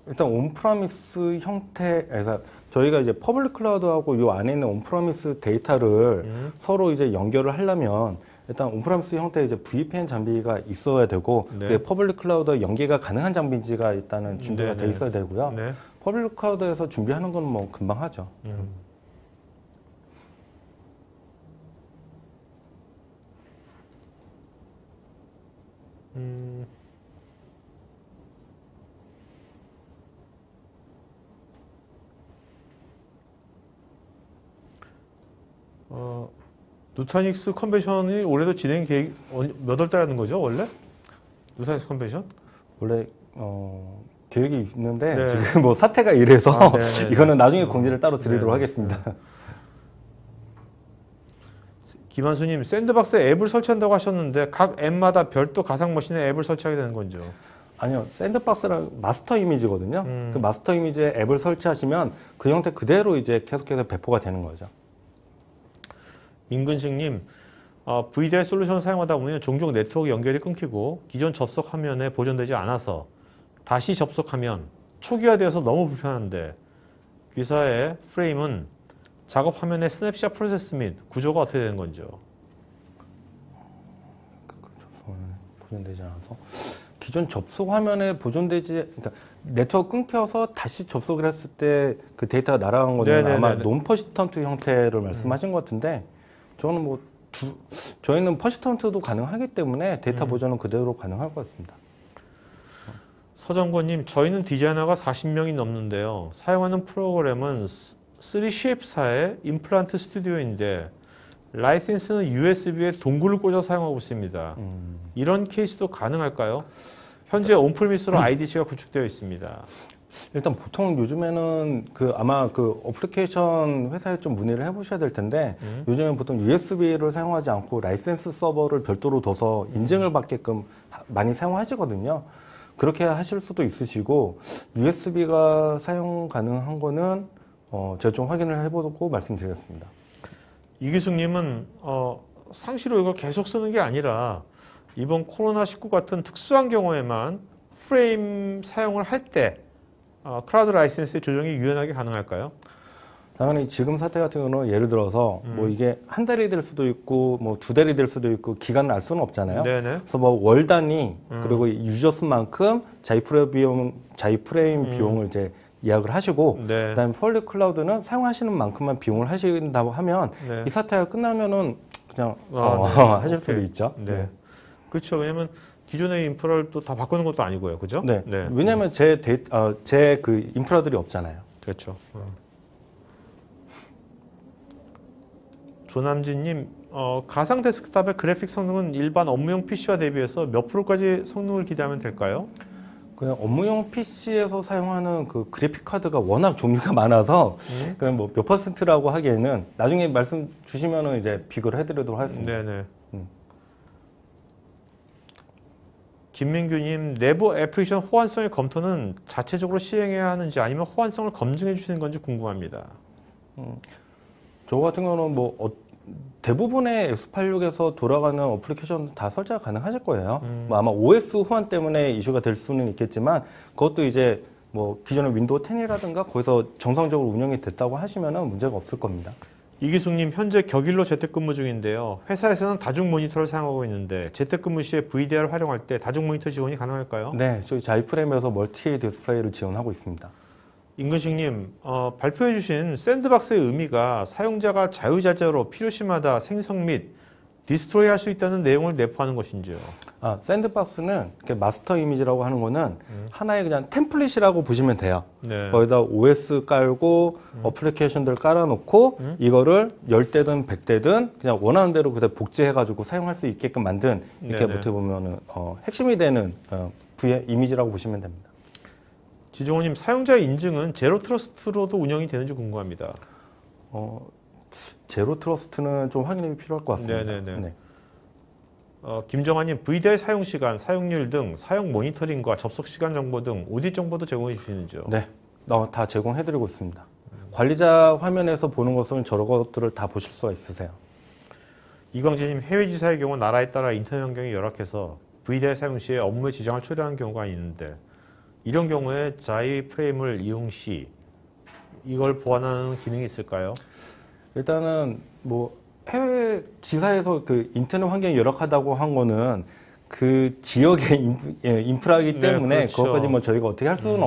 일단 온프라미스 형태에서 저희가 이제 퍼블릭 클라우드하고 이 안에 있는 온프라미스 데이터를 서로 이제 연결을 하려면 일단 온프라미스 형태의 이제 VPN 장비가 있어야 되고 네. 그게 퍼블릭 클라우드 연계가 가능한 장비인지가 일단은 준비가 네, 돼 네. 있어야 되고요. 네. 퍼블릭 클라우드에서 준비하는 건 뭐 금방 하죠. 누타닉스 컨벤션이 올해도 진행 계획 몇 월 달에 하는 거죠, 원래? 누타닉스 컨벤션? 원래 계획이 있는데 네. 지금 뭐 사태가 이래서 네, 네, 네. 이거는 나중에 공지를 따로 드리도록 네, 하겠습니다. 김한수님, 샌드박스에 앱을 설치한다고 하셨는데 각 앱마다 별도 가상 머신에 앱을 설치하게 되는 건죠? 아니요, 샌드박스랑 마스터 이미지거든요. 그 마스터 이미지에 앱을 설치하시면 그 형태 그대로 이제 계속해서 배포가 되는 거죠. 임근식님, VDI 솔루션을 사용하다 보면 종종 네트워크 연결이 끊기고 기존 접속 화면에 보존되지 않아서 다시 접속하면 초기화되어서 너무 불편한데 귀사의 프레임은 작업 화면의 스냅샷 프로세스 및 구조가 어떻게 되는 건지요? 보존되지 않아서 기존 접속 화면에 그러니까 네트워크 끊겨서 다시 접속을 했을 때 그 데이터가 날아간 거는 네네네네. 아마 논 퍼시스턴트 형태를 말씀하신 것 같은데 저는 저희는 퍼시스턴트도 가능하기 때문에 데이터 보존은 그대로 가능할 것 같습니다. 서정권님, 저희는 디자이너가 40명이 넘는데요. 사용하는 프로그램은 3CF사의 임플란트 스튜디오인데 라이센스는 USB에 동굴을 꽂아 사용하고 있습니다. 이런 케이스도 가능할까요? 현재 온프리미스로 IDC가 구축되어 있습니다. 일단 보통 요즘에는 아마 그 어플리케이션 회사에 좀 문의를 해보셔야 될 텐데 요즘엔 보통 USB를 사용하지 않고 라이센스 서버를 별도로 둬서 인증을 받게끔 많이 사용하시거든요. 그렇게 하실 수도 있으시고 USB가 사용 가능한 거는 제가 좀 확인을 해보고 말씀드리겠습니다. 이기숙님은 상시로 이걸 계속 쓰는 게 아니라 이번 코로나19 같은 특수한 경우에만 프레임 사용을 할 때 클라우드 라이센스의 조정이 유연하게 가능할까요? 당연히 지금 사태 같은 경우는 예를 들어서 뭐 이게 한 달이 될 수도 있고 뭐 두 달이 될 수도 있고 기간을 알 수는 없잖아요. 네네. 그래서 뭐 월 단위 그리고 유저 수만큼 자이프레임 비용을 이제 예약을 하시고 네. 그다음에 퍼블릭 클라우드는 사용하시는 만큼만 비용을 하신다고 하면 네. 이 사태가 끝나면은 그냥 네. 하실 수도 오케이. 있죠. 네. 그렇죠. 왜냐면 기존의 인프라를 또 다 바꾸는 것도 아니고요. 그죠? 네. 왜냐하면 제 그 인프라들이 없잖아요. 그렇죠. 조남진님, 가상 데스크탑의 그래픽 성능은 일반 업무용 PC와 대비해서 몇 프로까지 성능을 기대하면 될까요? 그냥 업무용 PC에서 사용하는 그 그래픽 카드가 워낙 종류가 많아서 그냥 뭐 몇 퍼센트라고 하기에는 나중에 말씀 주시면은 이제 비교를 해드리도록 하겠습니다. 네네. 김민규님, 내부 애플리케이션 호환성의 검토는 자체적으로 시행해야 하는지 아니면 호환성을 검증해 주시는 건지 궁금합니다. 저 같은 경우는 뭐 대부분의 X86에서 돌아가는 어플리케이션 다 설치가 가능하실 거예요. 뭐 아마 OS 호환 때문에 이슈가 될 수는 있겠지만 그것도 이제 뭐 기존의 윈도우 10이라든가 거기서 정상적으로 운영이 됐다고 하시면은 문제가 없을 겁니다. 이기숙님, 현재 격일로 재택근무 중인데요. 회사에서는 다중 모니터를 사용하고 있는데 재택근무 시에 VDR 활용할 때 다중 모니터 지원이 가능할까요? 네, 저희 자이프레임에서 멀티 디스플레이를 지원하고 있습니다. 임근식님, 발표해 주신 샌드박스의 의미가 사용자가 자유자재로 필요시마다 생성 및 디스트로이 할 수 있다는 내용을 내포하는 것인지요? 샌드박스는 이렇게 마스터 이미지라고 하는 거는 하나의 그냥 템플릿이라고 보시면 돼요. 네. 거기다 OS 깔고 어플리케이션들 깔아놓고 이거를 10대든 100대든 그냥 원하는 대로 그대로 복제해가지고 사용할 수 있게끔 만든 이렇게 네네. 어떻게 보면은 핵심이 되는 V의 이미지라고 보시면 됩니다. 지종호님, 사용자의 인증은 제로 트러스트로도 운영이 되는지 궁금합니다. 제로 트러스트는 좀 확인이 필요할 것 같습니다. 네네네. 네. 김정환님, VDI 사용 시간, 사용률 등 사용 모니터링과 접속 시간 정보 등 오딧 정보도 제공해 주시는지요? 네, 다 제공해드리고 있습니다. 관리자 화면에서 보는 것은 저런 것들을 다 보실 수가 있으세요. 이광재님, 해외 지사의 경우 나라에 따라 인터넷 환경이 열악해서 VDI 사용 시에 업무에 지장을 초래하는 경우가 있는데 이런 경우에 자이 프레임을 이용 시 이걸 보완하는 기능이 있을까요? 일단은 뭐 해외 지사에서 그 인터넷 환경이 열악하다고 한 거는 그 지역의 인프라이기 때문에 네, 그렇죠. 그것까지 뭐 저희가 어떻게 할 수는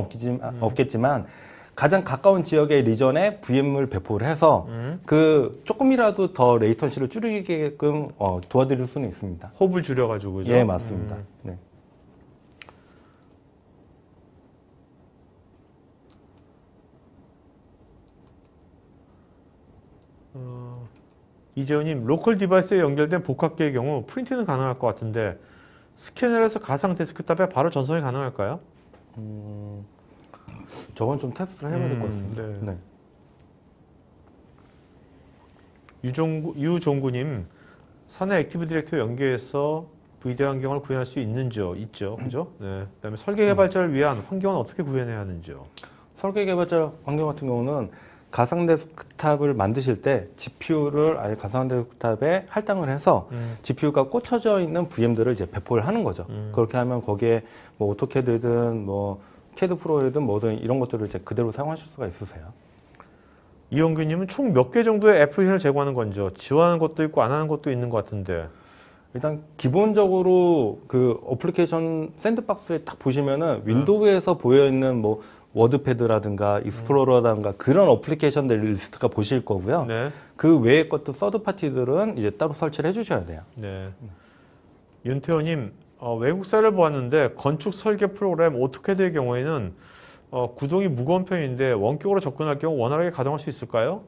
없겠지만 가장 가까운 지역의 리전에 VM을 배포를 해서 그 조금이라도 더 레이턴시를 줄이게끔 도와드릴 수는 있습니다. 홉을 줄여가지고 그죠? 예, 맞습니다. 네. 이재훈님, 로컬 디바이스에 연결된 복합기의 경우 프린트는 가능할 것 같은데 스캐너를 해서 가상 데스크탑에 바로 전송이 가능할까요? 저건 좀 테스트를 해봐야 될 것 같습니다. 네. 네. 유종구님, 사내 액티브 디렉토리 연계해서 VDI 환경을 구현할 수 있는지요? 있죠, 그죠? 네. 그다음에 설계 개발자를 위한 환경은 어떻게 구현해야 하는지요? 설계 개발자 환경 같은 경우는 가상 데스크탑을 만드실 때 GPU를 아예 가상 데스크탑에 할당을 해서 GPU가 꽂혀져 있는 VM들을 이제 배포를 하는 거죠. 그렇게 하면 거기에 뭐 오토캐드든 뭐 캐드 프로든 뭐든 이런 것들을 이제 그대로 사용하실 수가 있으세요. 이영규님은 총 몇 개 정도의 애플리케이션을 제공하는 건지요? 지원하는 것도 있고 안 하는 것도 있는 것 같은데. 일단 기본적으로 그 어플리케이션 샌드박스에 딱 보시면은 윈도우에서 보여 있는 뭐 워드패드라든가 익스플로러라든가 그런 어플리케이션들 리스트가 보실 거고요. 네. 그 외의 것도 서드 파티들은 이제 따로 설치를 해주셔야 돼요. 네. 윤태호님, 외국사를 보았는데 건축 설계 프로그램 오토캐드의 경우에는 구동이 무거운 편인데 원격으로 접근할 경우 원활하게 가동할 수 있을까요?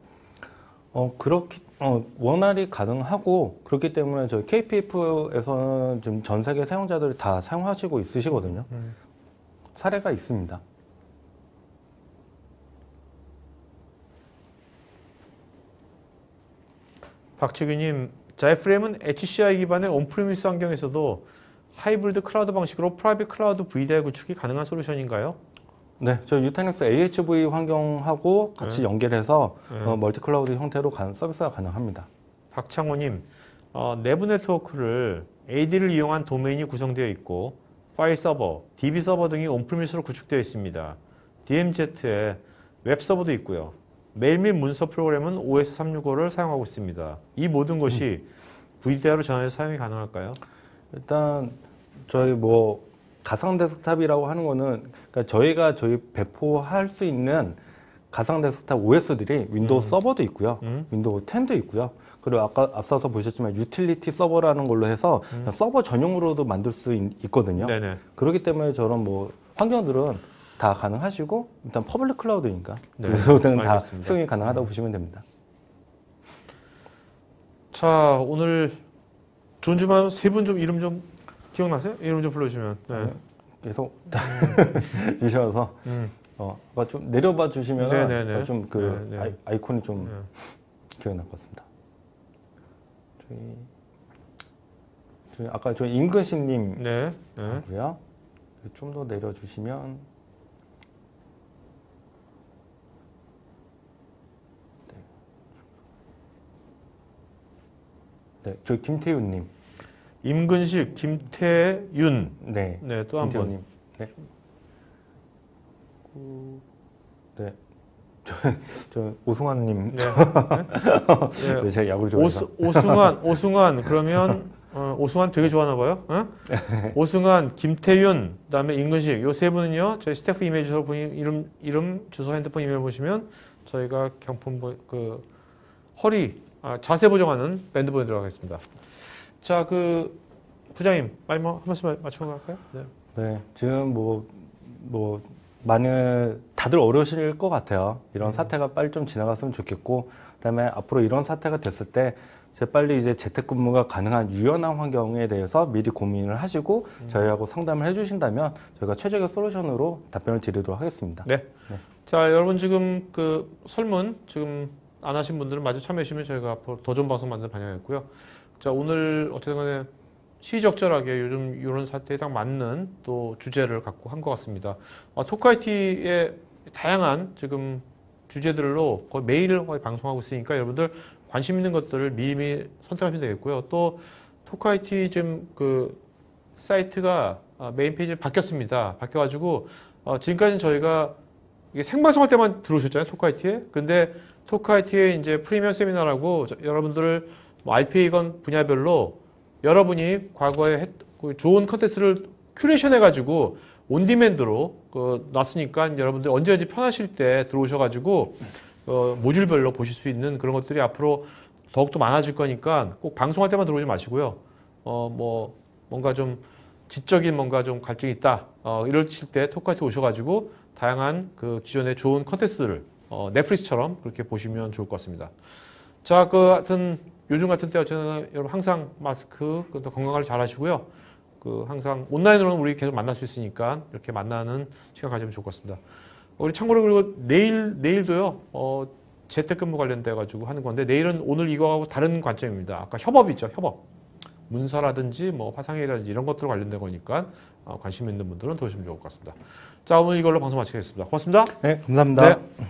그렇게 원활히 가능하고 그렇기 때문에 저희 KPF에서는 지금 전 세계 사용자들이 다 사용하시고 있으시거든요. 사례가 있습니다. 박치규님, 자이프레임은 HCI 기반의 온프리미스 환경에서도 하이브리드 클라우드 방식으로 프라이빗 클라우드 VDI 구축이 가능한 솔루션인가요? 네, 저희 유타닉스 AHV 환경하고 같이 연결해서 멀티 클라우드 형태로 서비스가 가능합니다. 박창호님, 내부 네트워크를 AD를 이용한 도메인이 구성되어 있고 파일 서버, DB 서버 등이 온프리미스로 구축되어 있습니다. DMZ에 웹 서버도 있고요. 메일 및 문서 프로그램은 OS 365를 사용하고 있습니다. 이 모든 것이 VDI로 전환해서 사용이 가능할까요? 일단 저희 뭐 가상 데스크탑이라고 하는 거는 그러니까 저희가 배포할 수 있는 가상 데스크탑 OS들이 윈도우 서버도 있고요, 윈도우 10도 있고요. 그리고 아까 앞서서 보셨지만 유틸리티 서버라는 걸로 해서 서버 전용으로도 만들 수 있거든요. 네네. 그렇기 때문에 저런 뭐 환경들은 다 가능하시고 일단 퍼블릭 클라우드니까 네, 그들은 다 알겠습니다. 수용이 가능하다고 보시면 됩니다. 자, 오늘 존중하는 세 분 좀 이름 좀 기억나세요? 이름 좀 불러주시면. 네. 계속 주셔서 아까 좀 내려봐 주시면 네네네. 좀 그 네네. 아이콘이 좀 네. 기억이 날 것 같습니다. 저희 아까 저 임근신님 네. 네. 하고요. 좀 더 내려주시면 네, 저 김태윤님. 임근식, 김태윤. 네, 네, 또 한 번. 김태윤님. 네. 네. 저 오승환님. 네. 네. 네, 제가 야구를 좋아해서. 오승환 그러면 오승환 되게 좋아하나 봐요. 어? 오승환, 김태윤, 그다음에 임근식 요 세 분은요. 저희 스태프 이메일 주소 이름 주소 핸드폰 이메일 보시면 저희가 경품 그 허리 자세 보정하는 밴드 보내드리도록 하겠습니다. 자, 그 부장님 빨리 한 말씀 맞추고 갈까요? 네. 네, 지금 뭐 많은 다들 어려우실 것 같아요. 이런 사태가 빨리 좀 지나갔으면 좋겠고, 그다음에 앞으로 이런 사태가 됐을 때 재빨리 이제 재택근무가 가능한 유연한 환경에 대해서 미리 고민을 하시고 저희하고 상담을 해주신다면 저희가 최적의 솔루션으로 답변을 드리도록 하겠습니다. 네. 자, 여러분 지금 그 설문 지금 안 하신 분들은 마저 참여해 주시면 저희가 앞으로 더 좋은 방송 만들 반영했고요. 자, 오늘 어쨌든 간에 시적절하게 요즘 이런 사태에 딱 맞는 또 주제를 갖고 한 것 같습니다. 토크IT의 다양한 지금 주제들로 거의 매일 거의 방송하고 있으니까 여러분들 관심 있는 것들을 미리 선택하시면 되겠고요. 또 토크IT 지금 그 사이트가 메인 페이지 바뀌었습니다. 바뀌어가지고 지금까지는 저희가 이게 생방송할 때만 들어오셨잖아요, 토크IT에. 근데 토크IT의 이제 프리미엄 세미나라고 여러분들을 뭐 RPA건 분야별로 여러분이 과거에 좋은 컨텐츠를 큐레이션 해가지고 온디맨드로 놨으니까 여러분들 언제든지 편하실 때 들어오셔가지고 모듈별로 보실 수 있는 그런 것들이 앞으로 더욱더 많아질 거니까 꼭 방송할 때만 들어오지 마시고요. 뭐 뭔가 좀 지적인 뭔가 좀 갈증이 있다. 이러실 때 토크IT 오셔가지고 다양한 그 기존의 좋은 컨텐츠들을 넷플릭스처럼 그렇게 보시면 좋을 것 같습니다. 자, 그 하여튼 요즘 같은 때 어쨌든 여러분 항상 마스크 또 건강관리 잘 하시고요. 그 항상 온라인으로는 우리 계속 만날 수 있으니까 이렇게 만나는 시간 가지면 좋을 것 같습니다. 우리 참고로 그리고 내일도요. 재택근무 관련돼 가지고 하는 건데 내일은 오늘 이거하고 다른 관점입니다. 아까 협업이 있죠. 협업. 문서라든지 뭐 화상회의라든지 이런 것들 관련된 거니까 관심 있는 분들은 들어오시면 좋을 것 같습니다. 자, 오늘 이걸로 방송 마치겠습니다. 고맙습니다. 네, 감사합니다. 네.